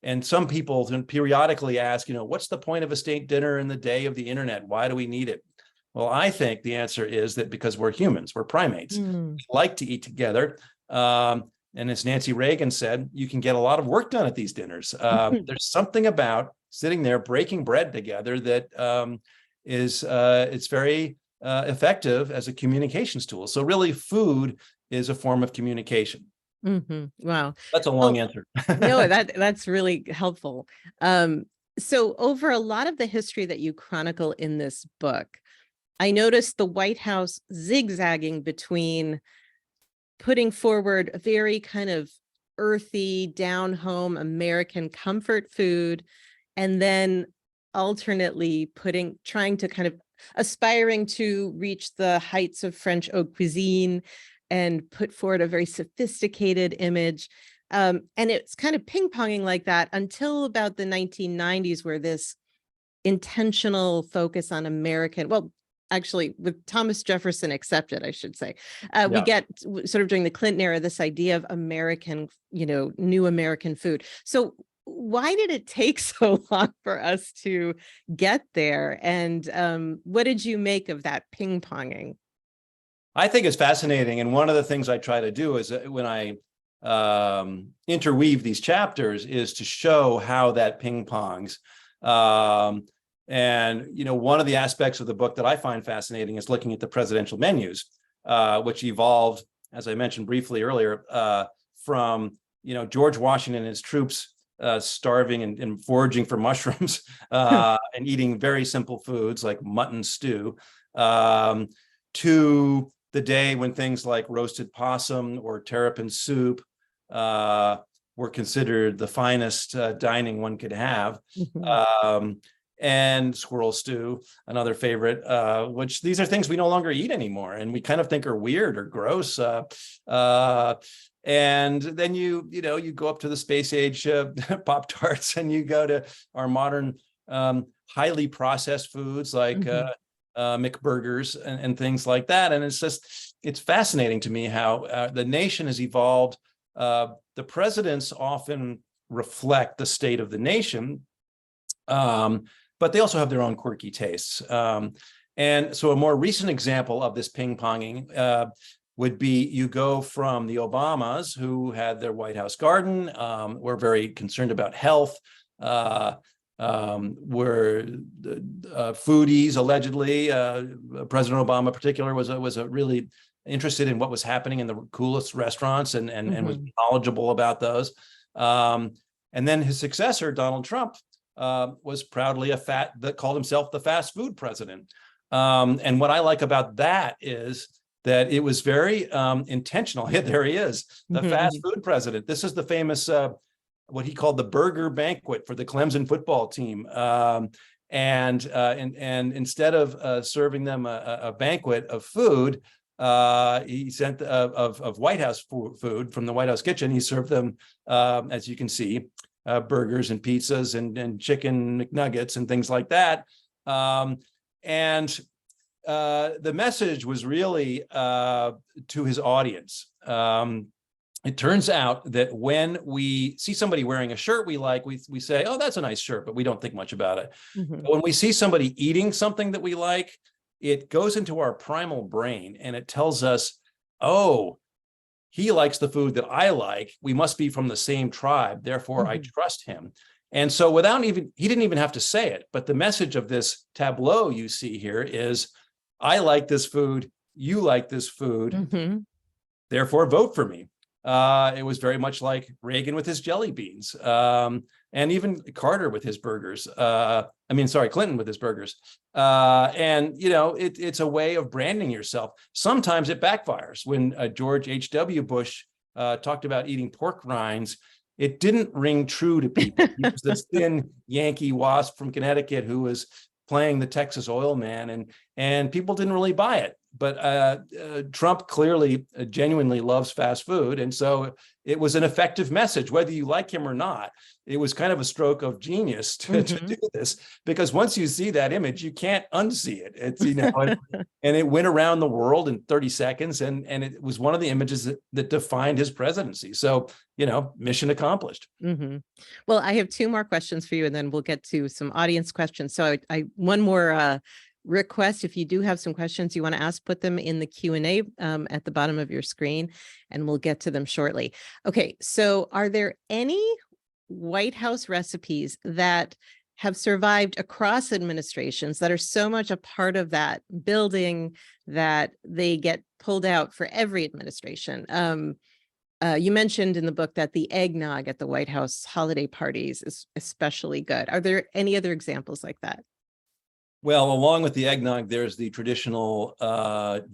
and some people periodically ask, what's the point of a state dinner in the day of the internet? Why do we need it? Well, I think the answer is that because we're humans, we're primates. We like to eat together. And as Nancy Reagan said, you can get a lot of work done at these dinners. There's something about sitting there breaking bread together that it's very effective as a communications tool. So really, food is a form of communication. Wow. That's a long answer. No, that's really helpful. So over a lot of the history that you chronicle in this book, I noticed the White House zigzagging between putting forward a very kind of earthy, down-home American comfort food, and then alternately trying to kind of aspiring to reach the heights of French haute cuisine and put forward a very sophisticated image. And it's kind of ping-ponging like that until about the 1990s, where this intentional focus on American, well, actually with Thomas Jefferson accepted, I should say, we get sort of during the Clinton era, this idea of American, new American food. So why did it take so long for us to get there? And what did you make of that ping-ponging? I think it's fascinating. And one of the things I try to do is when I interweave these chapters is to show how that ping pongs. And, one of the aspects of the book that I find fascinating is looking at the presidential menus, which evolved, as I mentioned briefly earlier, from, George Washington and his troops starving and foraging for mushrooms and eating very simple foods like mutton stew, to the day when things like roasted possum or terrapin soup were considered the finest dining one could have. And squirrel stew, another favorite, which these are things we no longer eat anymore, and we kind of think are weird or gross. And then you go up to the space age Pop-Tarts, and you go to our modern highly processed foods like McBurgers and things like that. And it's fascinating to me how the nation has evolved. The presidents often reflect the state of the nation, but they also have their own quirky tastes. And so a more recent example of this ping-ponging would be you go from the Obamas, who had their White House garden, were very concerned about health, were foodies, allegedly. President Obama in particular was a really interested in what was happening in the coolest restaurants and was knowledgeable about those. And then his successor, Donald Trump, was proudly that called himself the fast food president. And what I like about that is that it was very intentional. Yeah, there he is, the fast food president. This is the famous, what he called the burger banquet for the Clemson football team. And instead of serving them a banquet of food, he sent of White House food from the White House kitchen. He served them, as you can see, burgers and pizzas and chicken McNuggets and things like that. The message was really to his audience. It turns out that when we see somebody wearing a shirt we like, we say, oh, that's a nice shirt, but we don't think much about it. But when we see somebody eating something that we like, it goes into our primal brain and it tells us, oh, he likes the food that I like. We must be from the same tribe. Therefore, I trust him. And so he didn't even have to say it. But the message of this tableau you see here is, I like this food. You like this food. Therefore, vote for me. It was very much like Reagan with his jelly beans, and even Carter with his burgers. Clinton with his burgers. It's a way of branding yourself. Sometimes it backfires. When George H.W. Bush talked about eating pork rinds, it didn't ring true to people. He was this thin Yankee wasp from Connecticut who was playing the Texas oil man, and people didn't really buy it. But Trump clearly genuinely loves fast food. And so it was an effective message, whether you like him or not. It was kind of a stroke of genius to do this, because once you see that image, you can't unsee it. It's, and it went around the world in 30 seconds. And it was one of the images that defined his presidency. So, mission accomplished. Well, I have two more questions for you, and then we'll get to some audience questions. So I one more request, if you do have some questions you want to ask, put them in the Q&A at the bottom of your screen, and we'll get to them shortly. Okay, so are there any White House recipes that have survived across administrations that are so much a part of that building that they get pulled out for every administration? You mentioned in the book that the eggnog at the White House holiday parties is especially good. Are there any other examples like that? Well, along with the eggnog, there's the traditional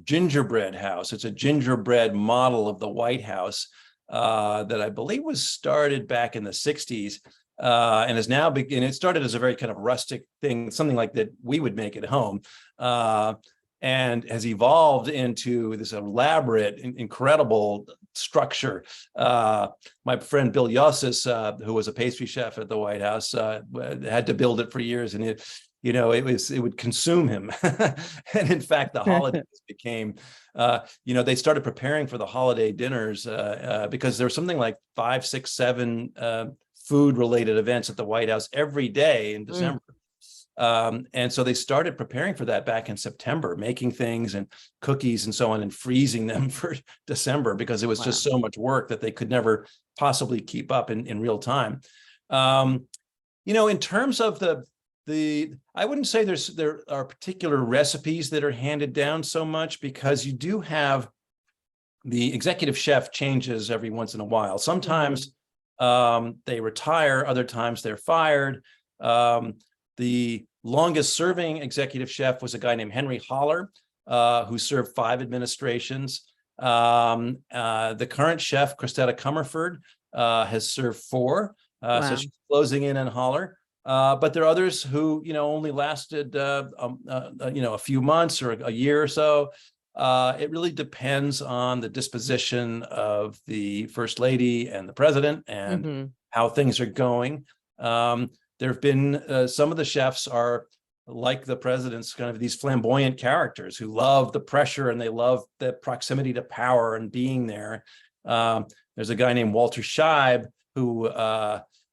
gingerbread house. It's a gingerbread model of the White House that I believe was started back in the 60s and is now it started as a very kind of rustic thing, something like that we would make at home, and has evolved into this elaborate, incredible structure. My friend Bill Yossis, who was a pastry chef at the White House, had to build it for years, and it would consume him. And in fact, the holidays became, they started preparing for the holiday dinners because there was something like 5, 6, 7 food related events at the White House every day in December. And so they started preparing for that back in September, making things and cookies and so on, and freezing them for December, because it was just so much work that they could never possibly keep up in real time. In terms of I wouldn't say there are particular recipes that are handed down so much, because you do have the executive chef changes every once in a while. Sometimes they retire, other times they're fired. The longest serving executive chef was a guy named Henry Holler, who served 5 administrations. The current chef, Christetta Comerford, has served 4. So she's closing in on Holler. But there are others who, only lasted, a few months or a year or so. It really depends on the disposition of the First Lady and the President and how things are going. There have been some of the chefs are like the president's, kind of these flamboyant characters who love the pressure and they love the proximity to power and being there. There's a guy named Walter Scheib who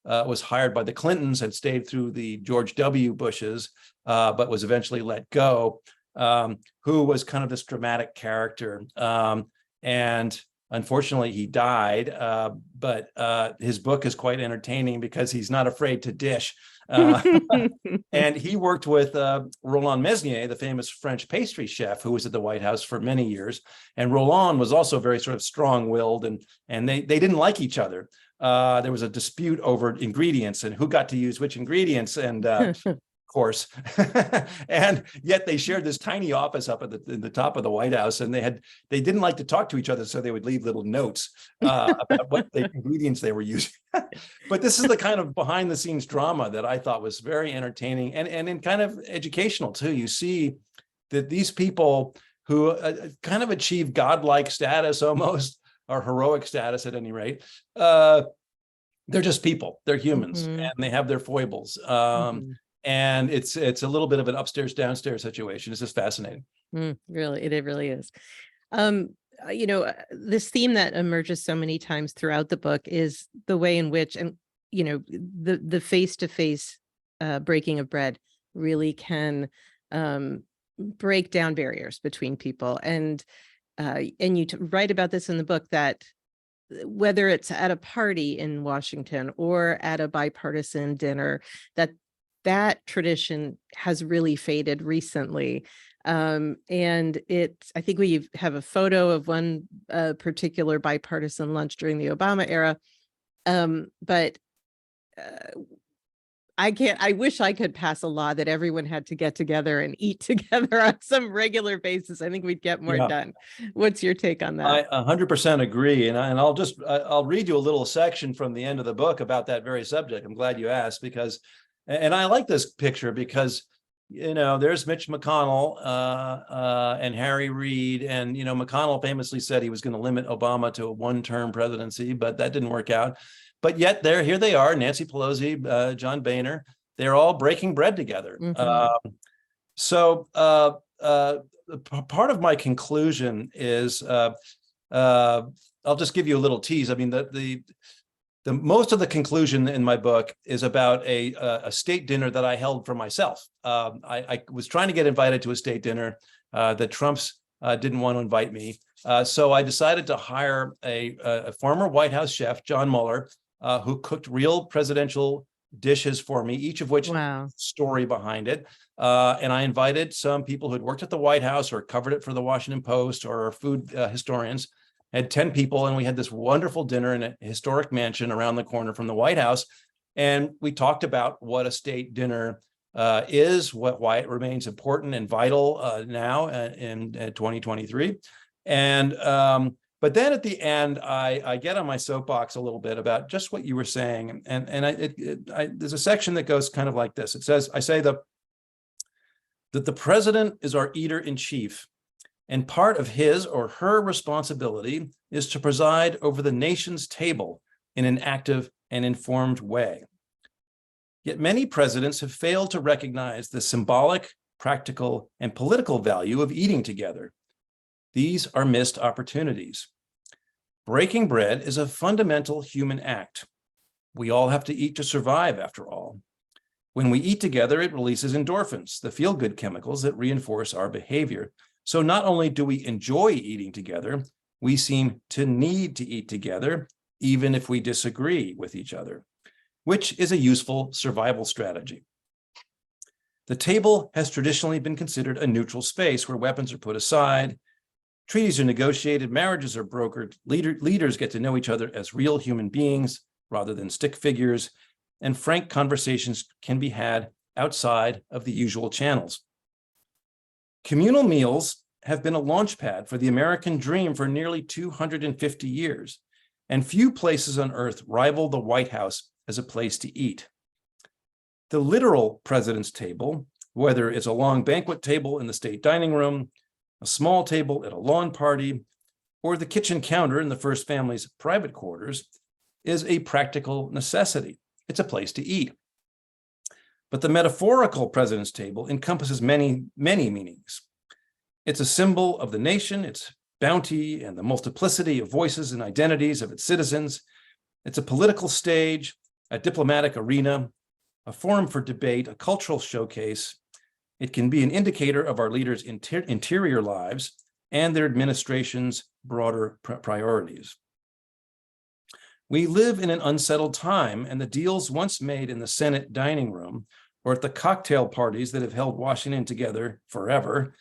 was hired by the Clintons, had stayed through the George W. Bushes, but was eventually let go, who was kind of this dramatic character. And unfortunately, he died, but his book is quite entertaining because he's not afraid to dish. And he worked with Roland Mesnier, the famous French pastry chef, who was at the White House for many years. And Roland was also very sort of strong-willed, and they didn't like each other. There was a dispute over ingredients and who got to use which ingredients, and course. And yet they shared this tiny office up at the top of the White House, and they didn't like to talk to each other, so they would leave little notes about what the ingredients they were using. But this is the kind of behind the scenes drama that I thought was very entertaining and kind of educational too. You see that these people who kind of achieve godlike status almost, or heroic status at any rate, they're just people, they're humans, and they have their foibles. And it's a little bit of an upstairs downstairs situation. It's just fascinating. Really, it really is. This theme that emerges so many times throughout the book is the way in which, and the face-to-face breaking of bread really can break down barriers between people. And you write about this in the book, that whether it's at a party in Washington or at a bipartisan dinner, that tradition has really faded recently. And I think we have a photo of one particular bipartisan lunch during the Obama era. But I wish I could pass a law that everyone had to get together and eat together on some regular basis. I think we'd get more done. What's your take on that? I 100% agree. And I'll read you a little section from the end of the book about that very subject. I'm glad you asked, and I like this picture because, there's Mitch McConnell and Harry Reid. And, McConnell famously said he was going to limit Obama to a 1-term presidency, but that didn't work out. But yet here they are, Nancy Pelosi, John Boehner, they're all breaking bread together. So part of my conclusion is, I'll just give you a little tease. I mean, the most of the conclusion in my book is about a state dinner that I held for myself. I was trying to get invited to a state dinner. The Trumps didn't want to invite me. So I decided to hire a former White House chef, John Mueller, who cooked real presidential dishes for me, each of which has a story behind it. And I invited some people who had worked at the White House or covered it for the Washington Post or food historians. I had 10 people, and we had this wonderful dinner in a historic mansion around the corner from the White House. And we talked about what a state dinner is, why it remains important and vital now in 2023. And but then at the end, I get on my soapbox a little bit about just what you were saying. And there's a section that goes kind of like this. It says, I say that the president is our eater in chief, and part of his or her responsibility is to preside over the nation's table in an active and informed way. Yet many presidents have failed to recognize the symbolic, practical, and political value of eating together. These are missed opportunities. Breaking bread is a fundamental human act. We all have to eat to survive, after all. When we eat together, it releases endorphins, the feel-good chemicals that reinforce our behavior. So not only do we enjoy eating together, we seem to need to eat together, even if we disagree with each other, which is a useful survival strategy. The table has traditionally been considered a neutral space where weapons are put aside, treaties are negotiated, marriages are brokered, leaders get to know each other as real human beings rather than stick figures, and frank conversations can be had outside of the usual channels. Communal meals have been a launchpad for the American dream for nearly 250 years, and few places on earth rival the White House as a place to eat. The literal president's table, whether it's a long banquet table in the state dining room, a small table at a lawn party, or the kitchen counter in the first family's private quarters, is a practical necessity. It's a place to eat. But the metaphorical president's table encompasses many, many meanings. It's a symbol of the nation, its bounty, and the multiplicity of voices and identities of its citizens. It's a political stage, a diplomatic arena, a forum for debate, a cultural showcase. It can be an indicator of our leaders' interior lives and their administration's broader priorities. We live in an unsettled time, and the deals once made in the Senate dining room or at the cocktail parties that have held Washington together forever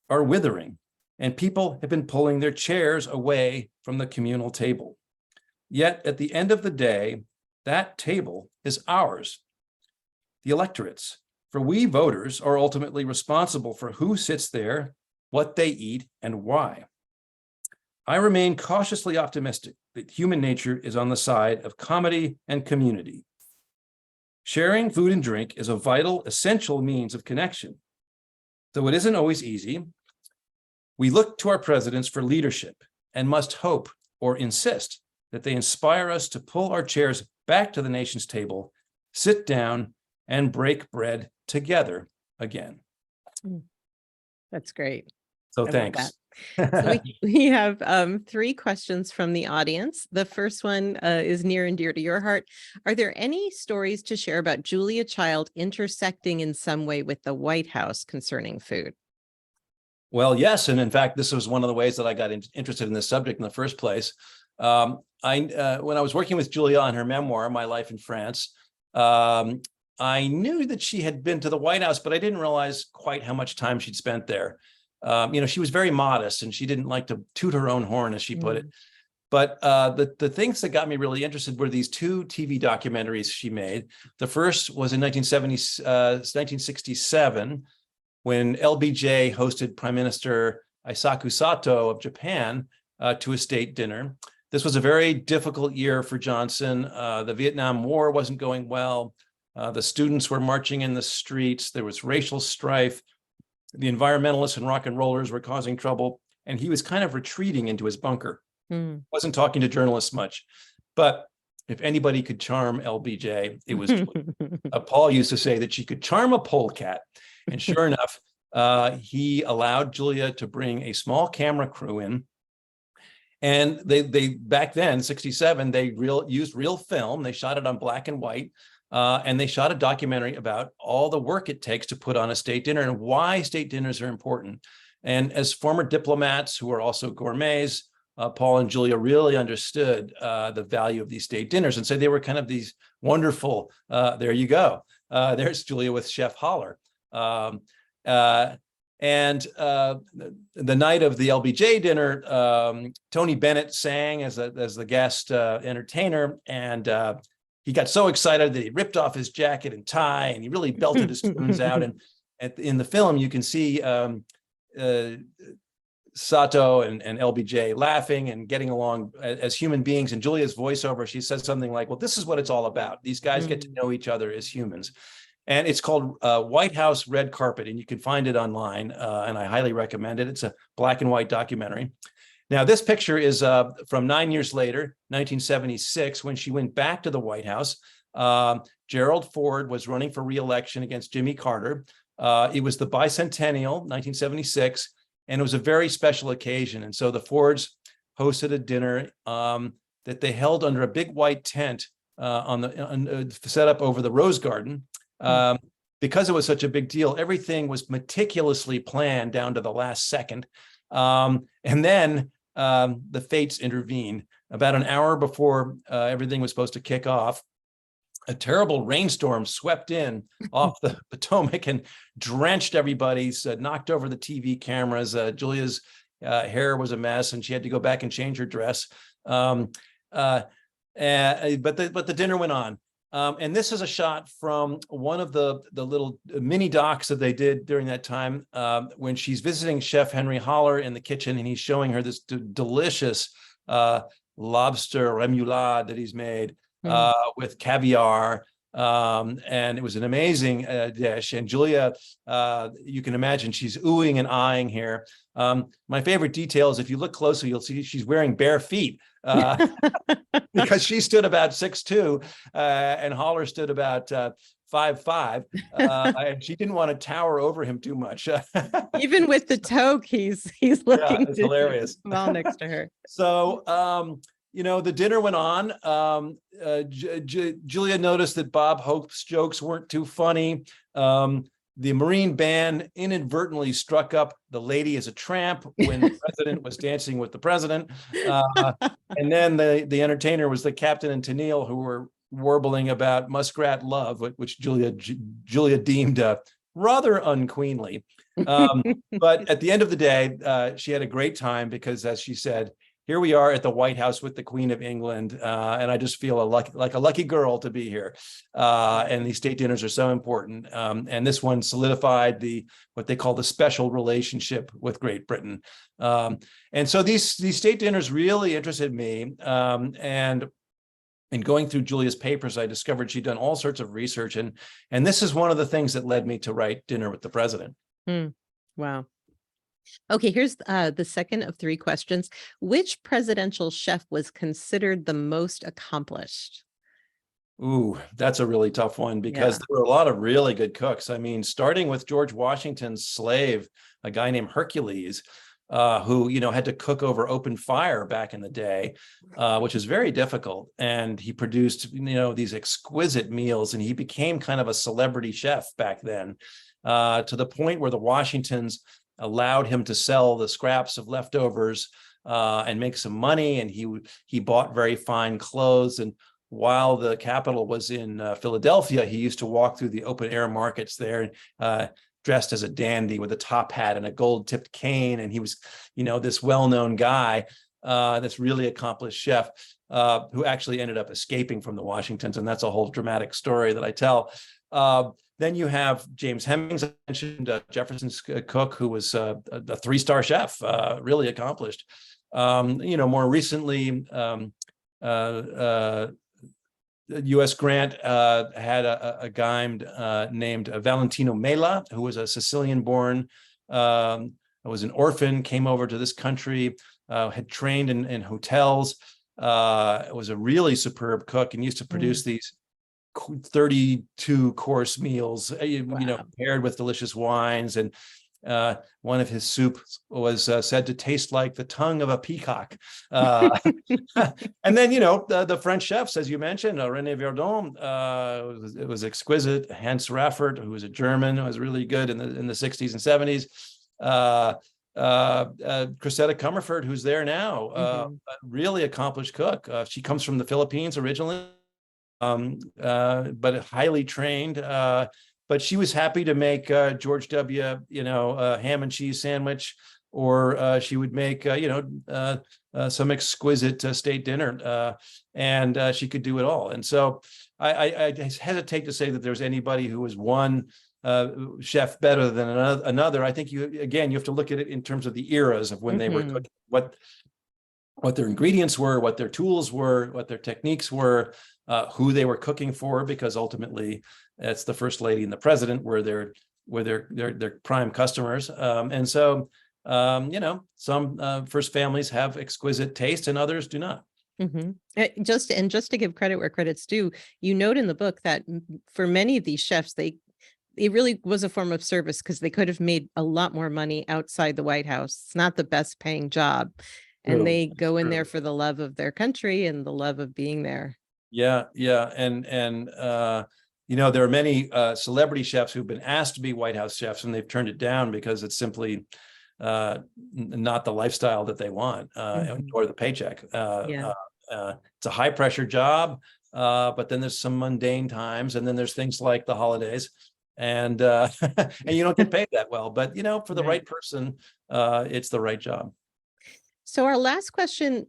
are withering, and people have been pulling their chairs away from the communal table. Yet at the end of the day, that table is ours, the electorate's, for we voters are ultimately responsible for who sits there, what they eat, and why. I remain cautiously optimistic that human nature is on the side of comedy and community. Sharing food and drink is a vital, essential means of connection. Though it isn't always easy, we look to our presidents for leadership and must hope or insist that they inspire us to pull our chairs back to the nation's table, sit down, and break bread together again. That's great. So I love thanks. So we have 3 questions from the audience. The first one is near and dear to your heart. Are there any stories to share about Julia Child intersecting in some way with the White House concerning food? Well, yes. And in fact, this was one of the ways that I got interested in this subject in the first place. When I was working with Julia on her memoir, My Life in France, I knew that she had been to the White House, but I didn't realize quite how much time she'd spent there. She was very modest and she didn't like to toot her own horn, as she put it. But the things that got me really interested were these 2 TV documentaries she made. The first was in 1967, when LBJ hosted Prime Minister Eisaku Sato of Japan to a state dinner. This was a very difficult year for Johnson. The Vietnam War wasn't going well. The students were marching in the streets. There was racial strife. The environmentalists and rock and rollers were causing trouble, and he was kind of retreating into his bunker. Wasn't talking to journalists much. But if anybody could charm LBJ, it was Paul used to say that she could charm a polecat. And sure enough, he allowed Julia to bring a small camera crew in. And they back then, 67, they used real film. They shot it on black and white. And they shot a documentary about all the work it takes to put on a state dinner and why state dinners are important. And as former diplomats who are also gourmets, Paul and Julia really understood the value of these state dinners. And so they were kind of these wonderful, there you go. There's Julia with Chef Holler. The night of the LBJ dinner, Tony Bennett sang as the guest entertainer, and he got so excited that he ripped off his jacket and tie, and he really belted his spoons out. And in the film, you can see Sato and LBJ laughing and getting along as human beings. And Julia's voiceover, she says something like, well, this is what it's all about. These guys get to know each other as humans. And it's called White House Red Carpet, and you can find it online, and I highly recommend it. It's a black and white documentary. Now, this picture is from 9 years later, 1976, when she went back to the White House. Gerald Ford was running for re-election against Jimmy Carter. It was the bicentennial, 1976, and it was a very special occasion. And so the Fords hosted a dinner that they held under a big white tent set up over the Rose Garden. Because it was such a big deal, everything was meticulously planned down to the last second. And then the fates intervened. About an hour before everything was supposed to kick off, a terrible rainstorm swept in off the Potomac and drenched everybody, knocked over the TV cameras. Julia's hair was a mess, and she had to go back and change her dress. But the dinner went on. And this is a shot from one of the little mini docs that they did during that time when she's visiting Chef Henry Holler in the kitchen, and he's showing her this delicious lobster remoulade that he's made with caviar. And it was an amazing dish. And Julia, you can imagine she's oohing and eyeing here. My favorite detail is if you look closely, you'll see she's wearing bare feet. Because she stood about 6'2", and Holler stood about 5'5", and she didn't want to tower over him too much. Even with the toque, he's looking it's hilarious. well next to her. So the dinner went on. Julia noticed that Bob Hope's jokes weren't too funny. The Marine band inadvertently struck up "The Lady is a Tramp" when the president was dancing with the president. And then the entertainer was the captain and Tennille, who were warbling about muskrat love, which Julia deemed rather unqueenly. But at the end of the day, she had a great time because, as she said, here we are at the White House with the Queen of England, and I just feel like a lucky girl to be here. And these state dinners are so important. And this one solidified what they call the special relationship with Great Britain. And so these state dinners really interested me. And in going through Julia's papers, I discovered she'd done all sorts of research, and this is one of the things that led me to write Dinner with the President. Wow. Okay, here's the second of 3 questions. Which presidential chef was considered the most accomplished? Ooh, that's a really tough one because there were a lot of really good cooks. I mean, starting with George Washington's slave, a guy named Hercules, who, had to cook over open fire back in the day, which is very difficult. And he produced, these exquisite meals, and he became kind of a celebrity chef back then, to the point where the Washingtons allowed him to sell the scraps of leftovers and make some money. And he bought very fine clothes. And while the capital was in Philadelphia, he used to walk through the open air markets there, dressed as a dandy with a top hat and a gold-tipped cane. And he was, this well-known guy, this really accomplished chef, who actually ended up escaping from the Washingtons. And that's a whole dramatic story that I tell. Then you have James Hemings, I mentioned, Jefferson's cook, who was a 3-star chef, really accomplished. More recently, U.S. Grant had a guy named Valentino Mela, who was a Sicilian-born, was an orphan, came over to this country, had trained in hotels, was a really superb cook, and used to produce these 32-course meals, paired with delicious wines. And one of his soups was said to taste like the tongue of a peacock. And then, the French chefs, as you mentioned, René Verdon, it was exquisite. Hans Raffert, who was a German, was really good in the 60s and 70s. Cressida Comerford, who's there now, a really accomplished cook. She comes from the Philippines originally, but highly trained. But she was happy to make George W., a ham and cheese sandwich, or she would make, some exquisite state dinner, and she could do it all. And so I hesitate to say that there's anybody who was one chef better than another. I think you have to look at it in terms of the eras of when they were cooking, what their ingredients were, what their tools were, what their techniques were, who they were cooking for, because ultimately it's the first lady and the president were their prime customers. And so, some first families have exquisite taste and others do not. Mhm. Just to give credit where credit's due, you note in the book that for many of these chefs, it really was a form of service because they could have made a lot more money outside the White House. It's not the best paying job. And True. they go in True. there for the love of their country and the love of being there. Yeah, yeah, and there are many celebrity chefs who've been asked to be White House chefs, and they've turned it down because it's simply not the lifestyle that they want, or the paycheck. Yeah. It's a high pressure job, but then there's some mundane times, and then there's things like the holidays, and and you don't get paid that well. But for the right person, it's the right job. So our last question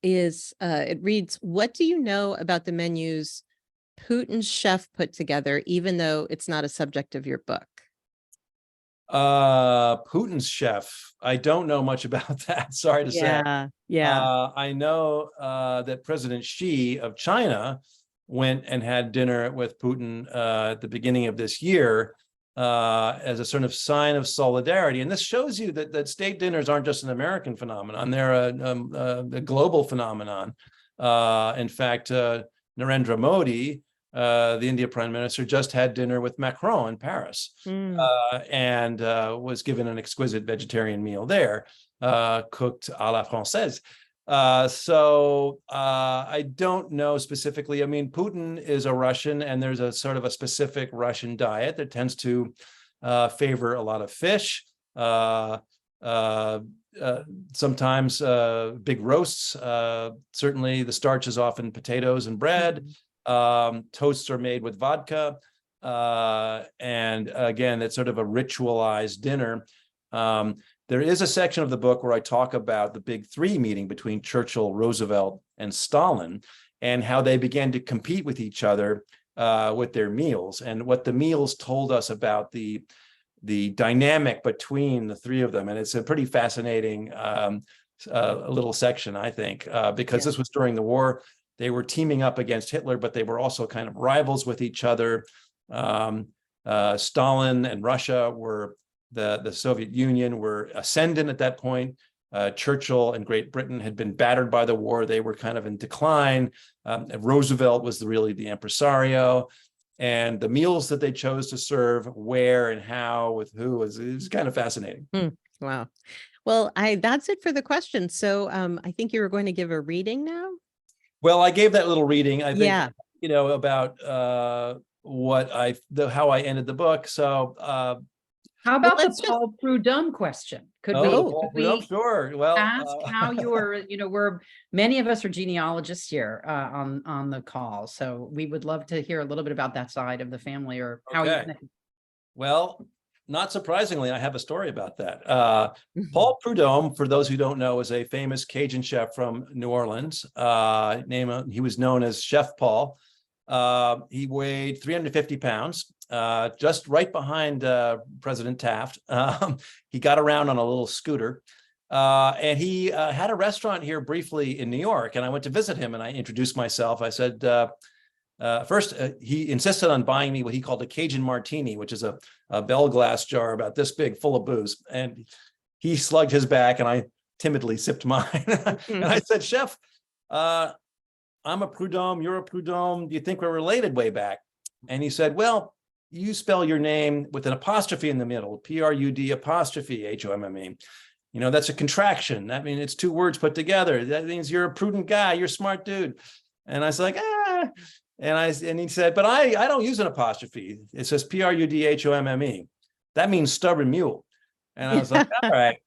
is, it reads, what do you know about the menus Putin's chef put together, even though it's not a subject of your book? Putin's chef. I don't know much about that. Sorry to say. Yeah. I know that President Xi of China went and had dinner with Putin at the beginning of this year as a sort of sign of solidarity. And this shows you that state dinners aren't just an American phenomenon. They're a global phenomenon. In fact, Narendra Modi, the India Prime Minister, just had dinner with Macron in Paris and was given an exquisite vegetarian meal there, cooked à la française. So I don't know specifically. I mean, Putin is a Russian, and there's a sort of a specific Russian diet that tends to favor a lot of fish, sometimes big roasts. Certainly the starch is often potatoes and bread. Toasts are made with vodka. And again, it's sort of a ritualized dinner. There is a section of the book where I talk about the Big Three meeting between Churchill, Roosevelt, and Stalin, and how they began to compete with each other with their meals, and what the meals told us about the dynamic between the three of them. And it's a pretty fascinating little section, I think, because this was during the war. They were teaming up against Hitler, but they were also kind of rivals with each other. Stalin and Russia were the Soviet Union were ascendant at that point. Churchill and Great Britain had been battered by the war. They were kind of in decline. Roosevelt was really the impresario. And the meals that they chose to serve, where and how, with who, is kind of fascinating. Wow. Well, that's it for the questions. So I think you were going to give a reading now. Well, I gave that little reading, I think, about how I ended the book. So how about the Paul Prud'homme question? Could we sure. Well, ask how you're, many of us are genealogists here on the call. So we would love to hear a little bit about that side of the family, or how you connected. Well, not surprisingly, I have a story about that. Paul Prud'homme, for those who don't know, is a famous Cajun chef from New Orleans. He was known as Chef Paul. He weighed 350 pounds, just right behind President Taft. He got around on a little scooter. And he had a restaurant here briefly in New York. And I went to visit him, and I introduced myself. I said, first, he insisted on buying me what he called a Cajun martini, which is a bell glass jar about this big, full of booze. And he slugged his back, and I timidly sipped mine. And I said, Chef, I'm a Prud'homme, you're a Prud'homme. Do you think we're related way back? And he said, well, you spell your name with an apostrophe in the middle, P-R-U-D apostrophe H-O-M-M-E. That's a contraction. That means it's two words put together. That means you're a prudent guy. You're a smart dude. And I was like, And he said, but I don't use an apostrophe. It says P-R-U-D-H-O-M-M-E. That means stubborn mule. And I was like, all right,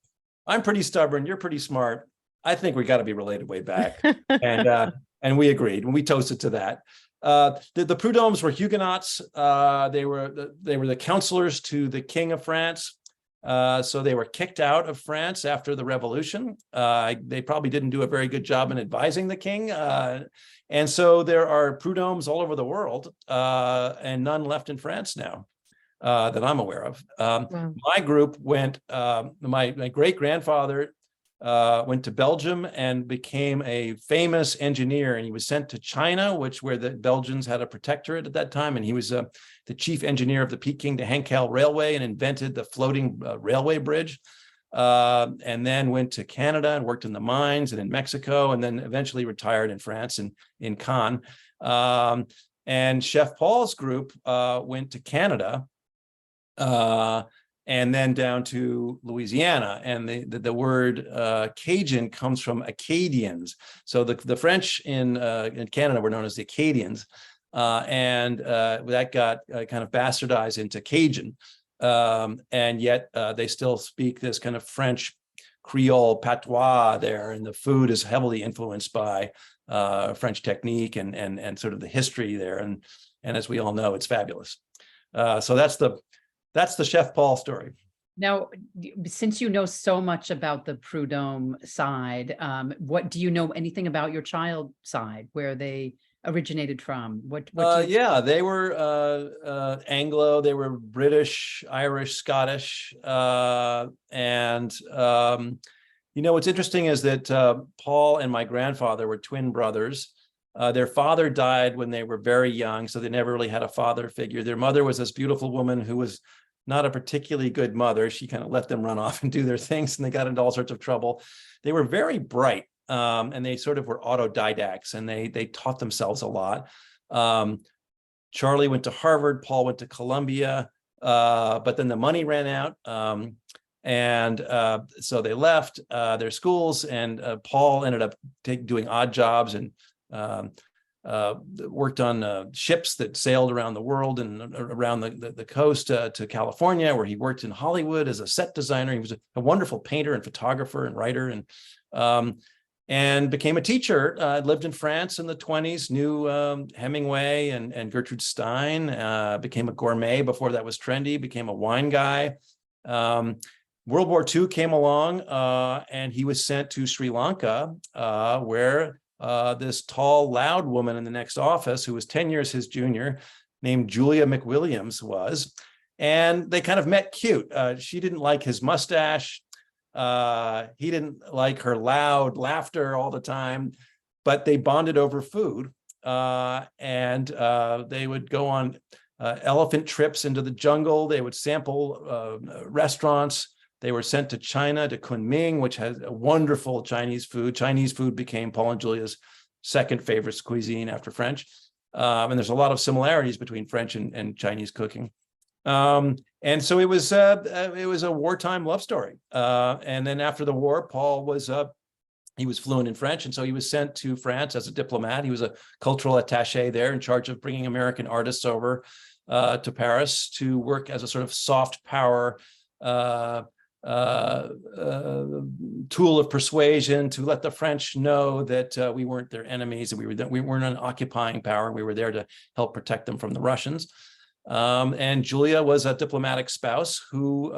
I'm pretty stubborn. You're pretty smart. I think we got to be related way back. And we agreed, and we toasted to that. The Prud'hommes were Huguenots. They were the counselors to the King of France. So they were kicked out of France after the Revolution. They probably didn't do a very good job in advising the king. And so there are Prud'hommes all over the world, and none left in France now that I'm aware of. My group went, my great-grandfather went to Belgium and became a famous engineer, and he was sent to China, where the Belgians had a protectorate at that time, and he was the chief engineer of the Peking to Hankow Railway and invented the floating railway bridge. and then went to Canada and worked in the mines and in Mexico, and then eventually retired in France and in Cannes. And Chef Paul's group went to Canada, and then down to Louisiana. And the word Cajun comes from Acadians. So the French in Canada were known as the Acadians, and that got kind of bastardized into Cajun. And yet they still speak this kind of French Creole patois there, and the food is heavily influenced by French technique and sort of the history there. And as we all know, it's fabulous. So that's the Chef Paul story. Now, since you know so much about the Prud'homme side, what do you know anything about your child side, where they originated from? What yeah, they were Anglo, they were British, Irish, Scottish, and what's interesting is that Paul and my grandfather were twin brothers. Their father died when they were very young, so they never really had a father figure. Their mother was this beautiful woman who was not a particularly good mother. She kind of let them run off and do their things, and they got into all sorts of trouble. They were very bright, and they sort of were autodidacts, and they taught themselves a lot. Charlie went to Harvard, Paul went to Columbia, but then the money ran out, and so they left their schools, and Paul ended up doing odd jobs and worked on ships that sailed around the world and around the coast to California, where he worked in Hollywood as a set designer. He was a wonderful painter and photographer and writer, and became a teacher. Lived in France in the 1920s, knew Hemingway and Gertrude Stein, became a gourmet before that was trendy, became a wine guy. World War II came along, and he was sent to Sri Lanka, where this tall, loud woman in the next office, who was 10 years his junior, named Julia McWilliams was, and they kind of met cute. She didn't like his mustache. He didn't like her loud laughter all the time, but they bonded over food, and they would go on elephant trips into the jungle. They would sample restaurants. They were sent to China, to Kunming, which has a wonderful Chinese food. Chinese food became Paul and Julia's second favorite cuisine after French. And there's a lot of similarities between French and Chinese cooking. And so it was a wartime love story. And then after the war, Paul he was fluent in French, and so he was sent to France as a diplomat. He was a cultural attaché there, in charge of bringing American artists over to Paris to work as a sort of soft power tool of persuasion, to let the French know that we weren't their enemies, and we weren't an occupying power. We were there to help protect them from the Russians. And Julia was a diplomatic spouse who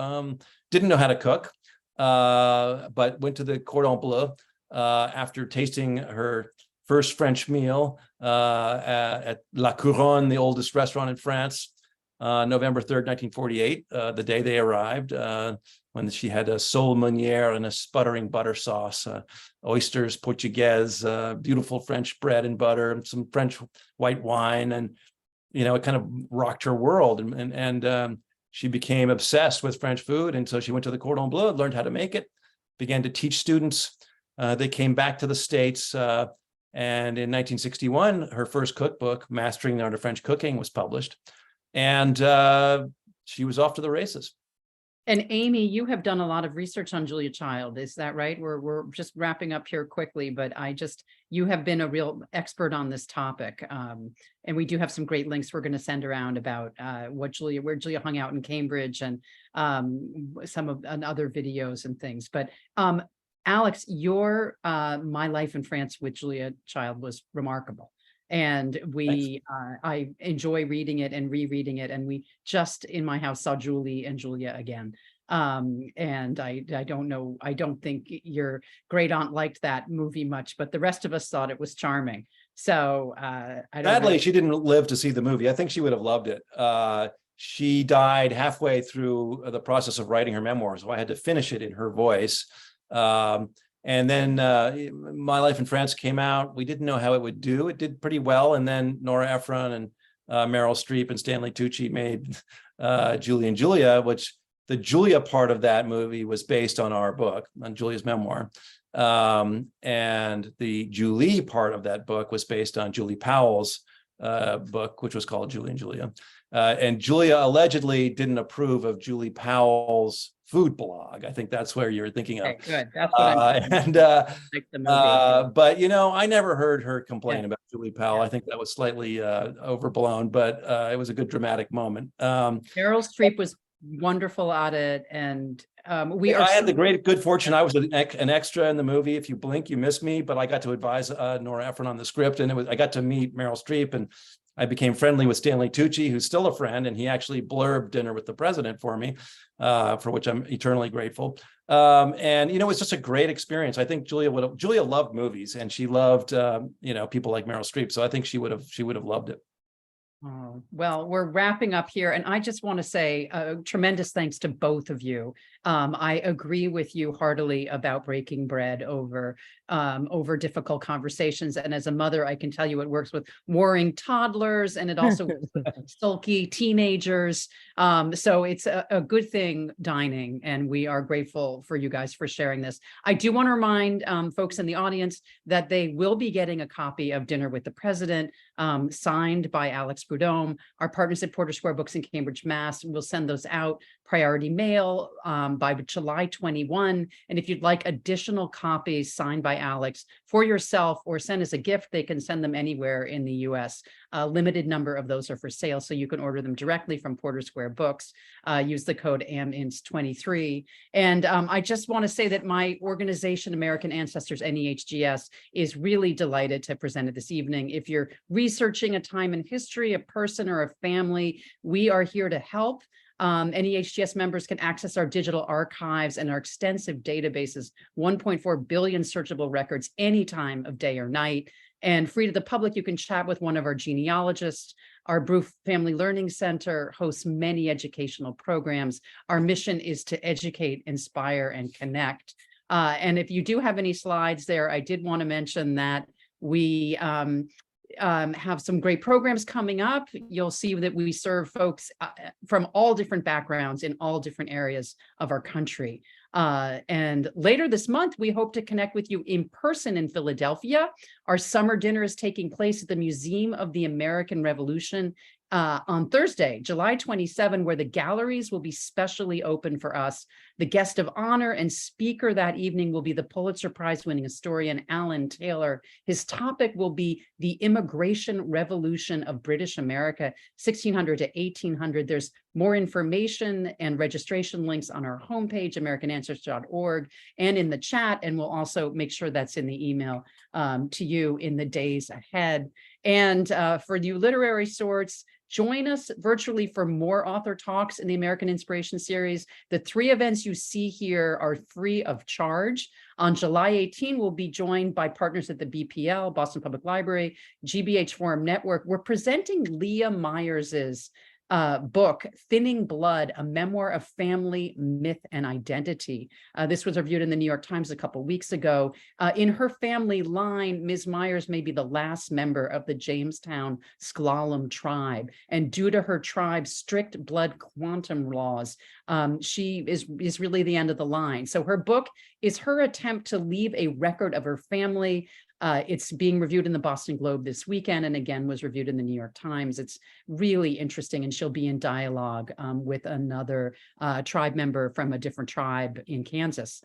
didn't know how to cook, but went to the Cordon Bleu after tasting her first French meal at La Couronne, the oldest restaurant in France, November 3rd, 1948, the day they arrived, when she had a sole meunière and a sputtering butter sauce, oysters, Portuguese, beautiful French bread and butter, some French white wine, and it kind of rocked her world, and she became obsessed with French food. And so she went to the Cordon Bleu, learned how to make it, began to teach students. They came back to the States, and in 1961, her first cookbook, Mastering the Art of French Cooking, was published, and she was off to the races. And Amy, you have done a lot of research on Julia Child. Is that right? We're just wrapping up here quickly, but you have been a real expert on this topic. And we do have some great links we're going to send around about where Julia hung out in Cambridge, and some of other videos and things. But Alex, your My Life in France with Julia Child was remarkable. And I enjoy reading it and rereading it. And we just in my house saw Julie and Julia again. And I don't think your great aunt liked that movie much, but the rest of us thought it was charming. So sadly, she didn't live to see the movie. I think she would have loved it. She died halfway through the process of writing her memoirs, so I had to finish it in her voice. And then My Life in France came out. We didn't know how it would do. It did pretty well. And then Nora Ephron and Meryl Streep and Stanley Tucci made Julie and Julia, which the Julia part of that movie was based on our book, on Julia's memoir. And the Julie part of that book was based on Julie Powell's book, which was called Julie and Julia. And Julia allegedly didn't approve of Julie Powell's food blog. I think that's where you're thinking of. Okay, good. That's what I'm And like the movie. but I never heard her complain about Julie Powell. Yeah. I think that was slightly overblown, but it was a good dramatic moment. Meryl Streep was wonderful at it, and I had the good fortune. I was an extra in the movie. If you blink, you miss me. But I got to advise Nora Ephron on the script, and I got to meet Meryl Streep, and I became friendly with Stanley Tucci, who's still a friend, and he actually blurbed Dinner with the President for me, for which I'm eternally grateful. And it was just a great experience. I think Julia loved movies, and she loved people like Meryl Streep. So I think she would have loved it. Oh, well, we're wrapping up here, and I just want to say tremendous thanks to both of you. I agree with you heartily about breaking bread over difficult conversations. And as a mother, I can tell you it works with warring toddlers, and it also works with sulky teenagers. So it's a good thing dining, and we are grateful for you guys for sharing this. I do want to remind folks in the audience that they will be getting a copy of Dinner with the President, signed by Alex Prud'homme. Our partners at Porter Square Books in Cambridge, Mass. will send those out priority mail by July 21. And if you'd like additional copies signed by Alex for yourself or send as a gift, they can send them anywhere in the US. A limited number of those are for sale, so you can order them directly from Porter Square Books. Use the code AMINS23. And I just want to say that my organization, American Ancestors, NEHGS, is really delighted to present it this evening. If you're researching a time in history, a person or a family, we are here to help. NEHGS members can access our digital archives and our extensive databases, 1.4 billion searchable records any time of day or night. And free to the public, you can chat with one of our genealogists. Our Brew Family Learning Center hosts many educational programs. Our mission is to educate, inspire, and connect. And if you do have any slides there, I did want to mention that we have some great programs coming up. You'll see that we serve folks from all different backgrounds in all different areas of our country. And later this month, we hope to connect with you in person in Philadelphia. Our summer dinner is taking place at the Museum of the American Revolution on Thursday, July 27, where the galleries will be specially open for us. The guest of honor and speaker that evening will be the Pulitzer Prize-winning historian Alan Taylor. His topic will be the immigration revolution of British America, 1600 to 1800. There's more information and registration links on our homepage, americanancestors.org, and in the chat, and we'll also make sure that's in the email to you in the days ahead. And for you literary sorts, join us virtually for more author talks in the American Inspiration Series. The 3 events you see here are free of charge. On July 18, we'll be joined by partners at the BPL, Boston Public Library, GBH Forum Network. We're presenting Leah Myers's book, Thinning Blood, a memoir of family, myth, and identity. This was reviewed in the New York Times a couple weeks ago. In her family line, Ms. Myers may be the last member of the Jamestown S'Klallam tribe. And due to her tribe's strict blood quantum laws, she is really the end of the line. So her book is her attempt to leave a record of her family. It's being reviewed in the Boston Globe this weekend, and again was reviewed in the New York Times. It's really interesting, and she'll be in dialogue with another tribe member from a different tribe in Kansas.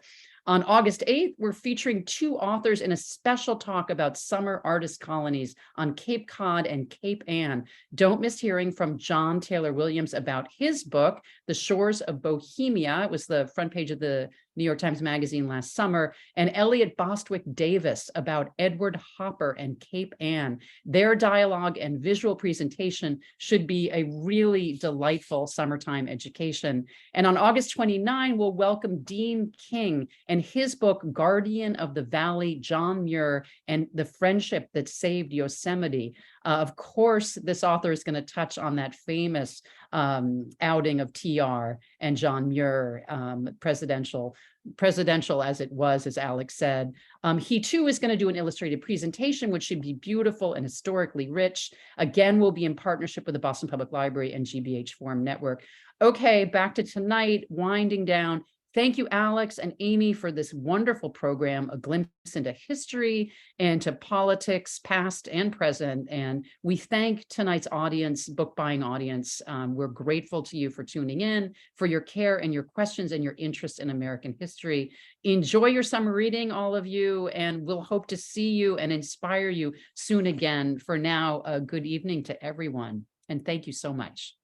On August 8th, we're featuring 2 authors in a special talk about summer artist colonies on Cape Cod and Cape Ann. Don't miss hearing from John Taylor Williams about his book, The Shores of Bohemia. It was the front page of the New York Times Magazine last summer, and Elliot Bostwick Davis about Edward Hopper and Cape Ann. Their dialogue and visual presentation should be a really delightful summertime education. And on August 29, we'll welcome Dean King and his book, Guardian of the Valley, John Muir and the Friendship That Saved Yosemite. Of course, this author is going to touch on that famous outing of TR and John Muir, presidential presidential as it was, as Alex said. He too is going to do an illustrated presentation, which should be beautiful and historically rich. Again, we'll be in partnership with the Boston Public Library and GBH Forum Network. Okay, back to tonight, winding down. Thank you, Alex and Amy, for this wonderful program, a glimpse into history and to politics, past and present. And we thank tonight's audience, book buying audience. We're grateful to you for tuning in, for your care and your questions and your interest in American history. Enjoy your summer reading, all of you, and we'll hope to see you and inspire you soon again. For now, a good evening to everyone. And thank you so much.